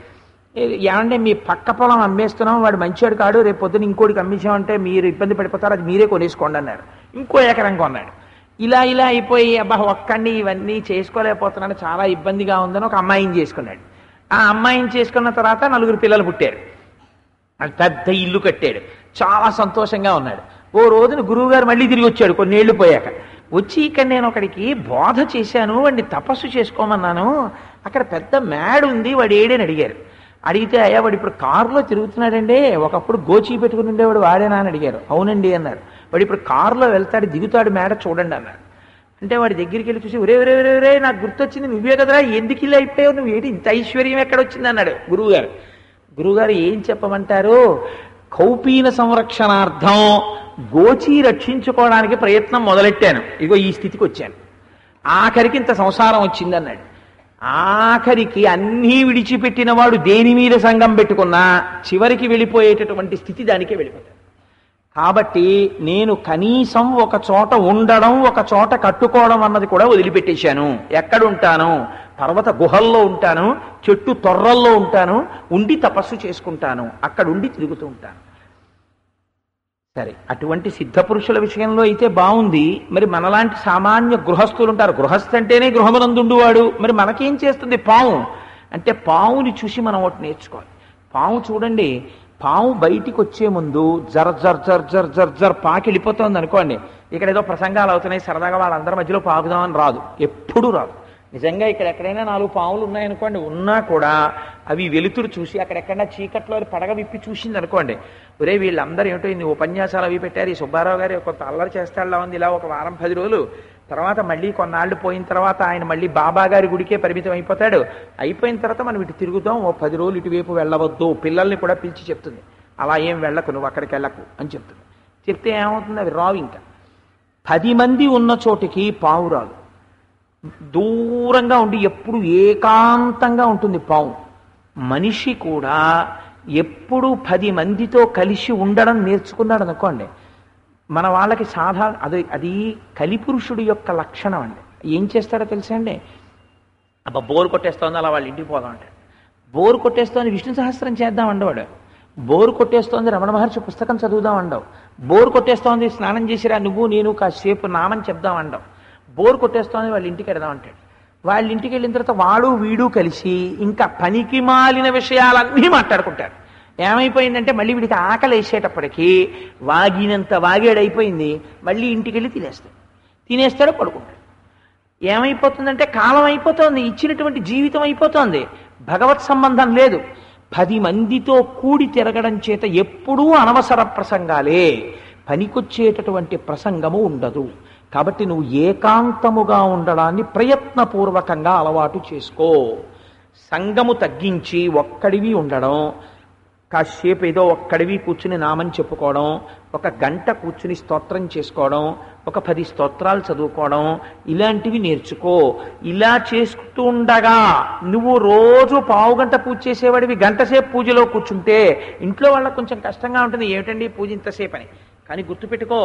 ఏమంటే మీ పక్క పొలం అమ్మేస్తున్నాం, వాడు మంచివాడు కాడు, రేపు పొద్దున ఇంకోటికి అమ్మేసామంటే మీరు ఇబ్బంది పడిపోతారు, అది మీరే కొనేసుకోండి అన్నారు. ఇంకో ఎకరం కొన్నాడు. ఇలా ఇలా అయిపోయి అబ్బా ఒక్కడిని ఇవన్నీ చేసుకోలేకపోతున్నాను, చాలా ఇబ్బందిగా ఉందని ఒక అమ్మాయిని చేసుకున్నాడు. ఆ అమ్మాయిని చేసుకున్న తర్వాత 4 పిల్లలు పుట్టారు. పెద్ద ఇల్లు కట్టాడు, చాలా సంతోషంగా ఉన్నాడు. ఓ రోజున గురువుగారు మళ్ళీ తిరిగి వచ్చాడు కొన్నేళ్లు పోయాక. వచ్చి ఇక్కడ నేను ఒకడికి బోధ చేశాను, వాడిని తపస్సు చేసుకోమన్నాను, అక్కడ పెద్ద మేడ ఉంది, వాడు ఏడని అడిగారు. అడిగితే అయ్యా వాడు ఇప్పుడు కారులో తిరుగుతున్నాడండి, ఒకప్పుడు గోచి పెట్టుకుని ఉండేవాడు వాడేనా అని అడిగారు. అవునండి అన్నారు. వాడు ఇప్పుడు కారులో వెళ్తాడు, దిగుతాడు, మేడ చూడండి అన్నారు. అంటే వాడి దగ్గరికి వెళ్ళి చూసి, ఒరే ఒరే ఒరే ఒరే నాకు గుర్తొచ్చింది, నువ్వే కదరా, ఎందుకు ఇలా అయిపోయావు, నువ్వు ఏంటి ఇంత ఐశ్వర్యం ఎక్కడొచ్చింది అన్నాడు గురువుగారు. గురువుగారు ఏం చెప్పమంటారు, కౌపీన సంరక్షణార్థం గోచి రక్షించుకోవడానికి ప్రయత్నం మొదలెట్టాను, ఇగో ఈ స్థితికి వచ్చాను, ఆఖరికి ఇంత సంసారం వచ్చిందన్నాడు. ఆఖరికి అన్నీ విడిచిపెట్టిన వాడు దేని మీద సంఘం పెట్టుకున్నా చివరికి వెళ్ళిపోయేటటువంటి స్థితి దానికే వెళ్ళిపోతాడు. కాబట్టి నేను కనీసం ఒక చోట ఉండడం, ఒక చోట కట్టుకోవడం అన్నది కూడా వదిలిపెట్టేశాను. ఎక్కడుంటాను, పర్వత గుహల్లో ఉంటాను, చెట్టు తొర్రల్లో ఉంటాను, ఉండి తపస్సు చేసుకుంటాను, అక్కడుండి తిరుగుతూ ఉంటాను. సరే, అటువంటి సిద్ధపురుషుల విషయంలో అయితే బాగుంది. మరి మనలాంటి సామాన్య గృహస్థులు ఉంటారు, గృహస్థ అంటేనే గృహమునందుండువాడు. మరి మనకేం చేస్తుంది పాము అంటే, పావుని చూసి మనం ఒకటి నేర్చుకోవాలి. పాము చూడండి, పాము బయటికి వచ్చే ముందు జర్ జర్ జర్ జర్ జర్ జర్ పాకి వెళ్ళిపోతుంది అనుకోండి, ఇక్కడ ఏదో ప్రసంగాలు అవుతున్నాయి సరదాగా వాళ్ళందరి మధ్యలో పాకుదామని రాదు, ఎప్పుడూ రాదు. నిజంగా ఇక్కడ ఎక్కడైనా 4 పాములు ఉన్నాయనుకోండి, ఉన్నా కూడా అవి వెలుతురు చూసి అక్కడెక్కడన్నా చీకట్లో పడగ విప్పి చూసింది అనుకోండి, ఒరే వీళ్ళందరూ ఏమిటో ఇన్ని ఉపన్యాసాలు అవి పెట్టారు, ఈ సుబ్బారావు గారు కొంత అల్లరి చేస్తాడులా ఉంది, ఇలా ఒక వారం 10 రోజులు తర్వాత మళ్ళీ కొన్నాళ్ళు పోయిన తర్వాత ఆయన మళ్ళీ బాబా గారి గుడికే పరిమితం అయిపోతాడు. అయిపోయిన తర్వాత మనం ఇటు తిరుగుతాం, ఓ 10 రోజులు ఇటువైపు వెళ్ళవద్దు, పిల్లల్ని కూడా పిలిచి చెప్తుంది, అలా ఏం వెళ్ళకు, నువ్వు అక్కడికి వెళ్ళకు అని చెప్తుంది. చెప్తే ఏమవుతుంది, అవి రావు. ఇంకా 10 మంది ఉన్న చోటికి పావు రాదు, దూరంగా ఉండి ఎప్పుడు ఏకాంతంగా ఉంటుంది పావు. మనిషి కూడా ఎప్పుడు 10 మందితో కలిసి ఉండడం నేర్చుకున్నాడు అనుకోండి, మన వాళ్ళకి సాధారణ అది కలిపురుషుడు యొక్క లక్షణం అండి. ఏం చేస్తాడో తెలుసా అండి, అబ్బా బోరు కొట్టేస్తోంది అలా వాళ్ళ ఇంటికి పోదాం అంటాడు. బోరు కొట్టేస్తోంది విష్ణు సహస్రం చేద్దాం అండవాడు, బోరు కొట్టేస్తోంది రమణ మహర్షి పుస్తకం చదువుదాం అండవు, బోరు కొట్టేస్తోంది స్నానం చేసిరా నువ్వు నేను కాసేపు నామని చెప్దాం అండవు, బోరు కొట్టేస్తోంది వాళ్ళ ఇంటికి వెళ్దాం అంటాడు. వాళ్ళ ఇంటికి వెళ్ళిన తర్వాత వాడు వీడు కలిసి ఇంకా పనికి మాలిన విషయాలన్నీ మాట్లాడుకుంటారు. ఏమైపోయిందంటే మళ్ళీ వీడికి ఆకలి వేసేటప్పటికీ వాగినంత వాగేడైపోయింది, మళ్ళీ ఇంటికి వెళ్ళి తినేస్తాడు పడుకుంటాడు. ఏమైపోతుందంటే కాలం అయిపోతుంది, ఇచ్చినటువంటి జీవితం అయిపోతుంది, భగవత్ సంబంధం లేదు. 10 మందితో కూడి తిరగడం చేత ఎప్పుడూ అనవసర ప్రసంగాలే, పనికొచ్చేటటువంటి ప్రసంగము ఉండదు. కాబట్టి నువ్వు ఏకాంతముగా ఉండడాన్ని ప్రయత్నపూర్వకంగా అలవాటు చేసుకో. సంగము తగ్గించి ఒక్కడివి ఉండడం, కాసేపు ఏదో ఒక్కడివి కూర్చుని నామని చెప్పుకోవడం, 1 గంట కూర్చుని స్తోత్రం చేసుకోవడం, ఒక 10 స్తోత్రాలు చదువుకోవడం, ఇలాంటివి నేర్చుకో. ఇలా చేస్తూ ఉండగా నువ్వు రోజు పావుగంట పూజ చేసేవాడివి గంట సేపు పూజలో కూర్చుంటే ఇంట్లో వాళ్ళకు కొంచెం కష్టంగా ఉంటుంది. ఏమిటండి పూజ ఇంతసేపు అని. కానీ గుర్తుపెట్టుకో,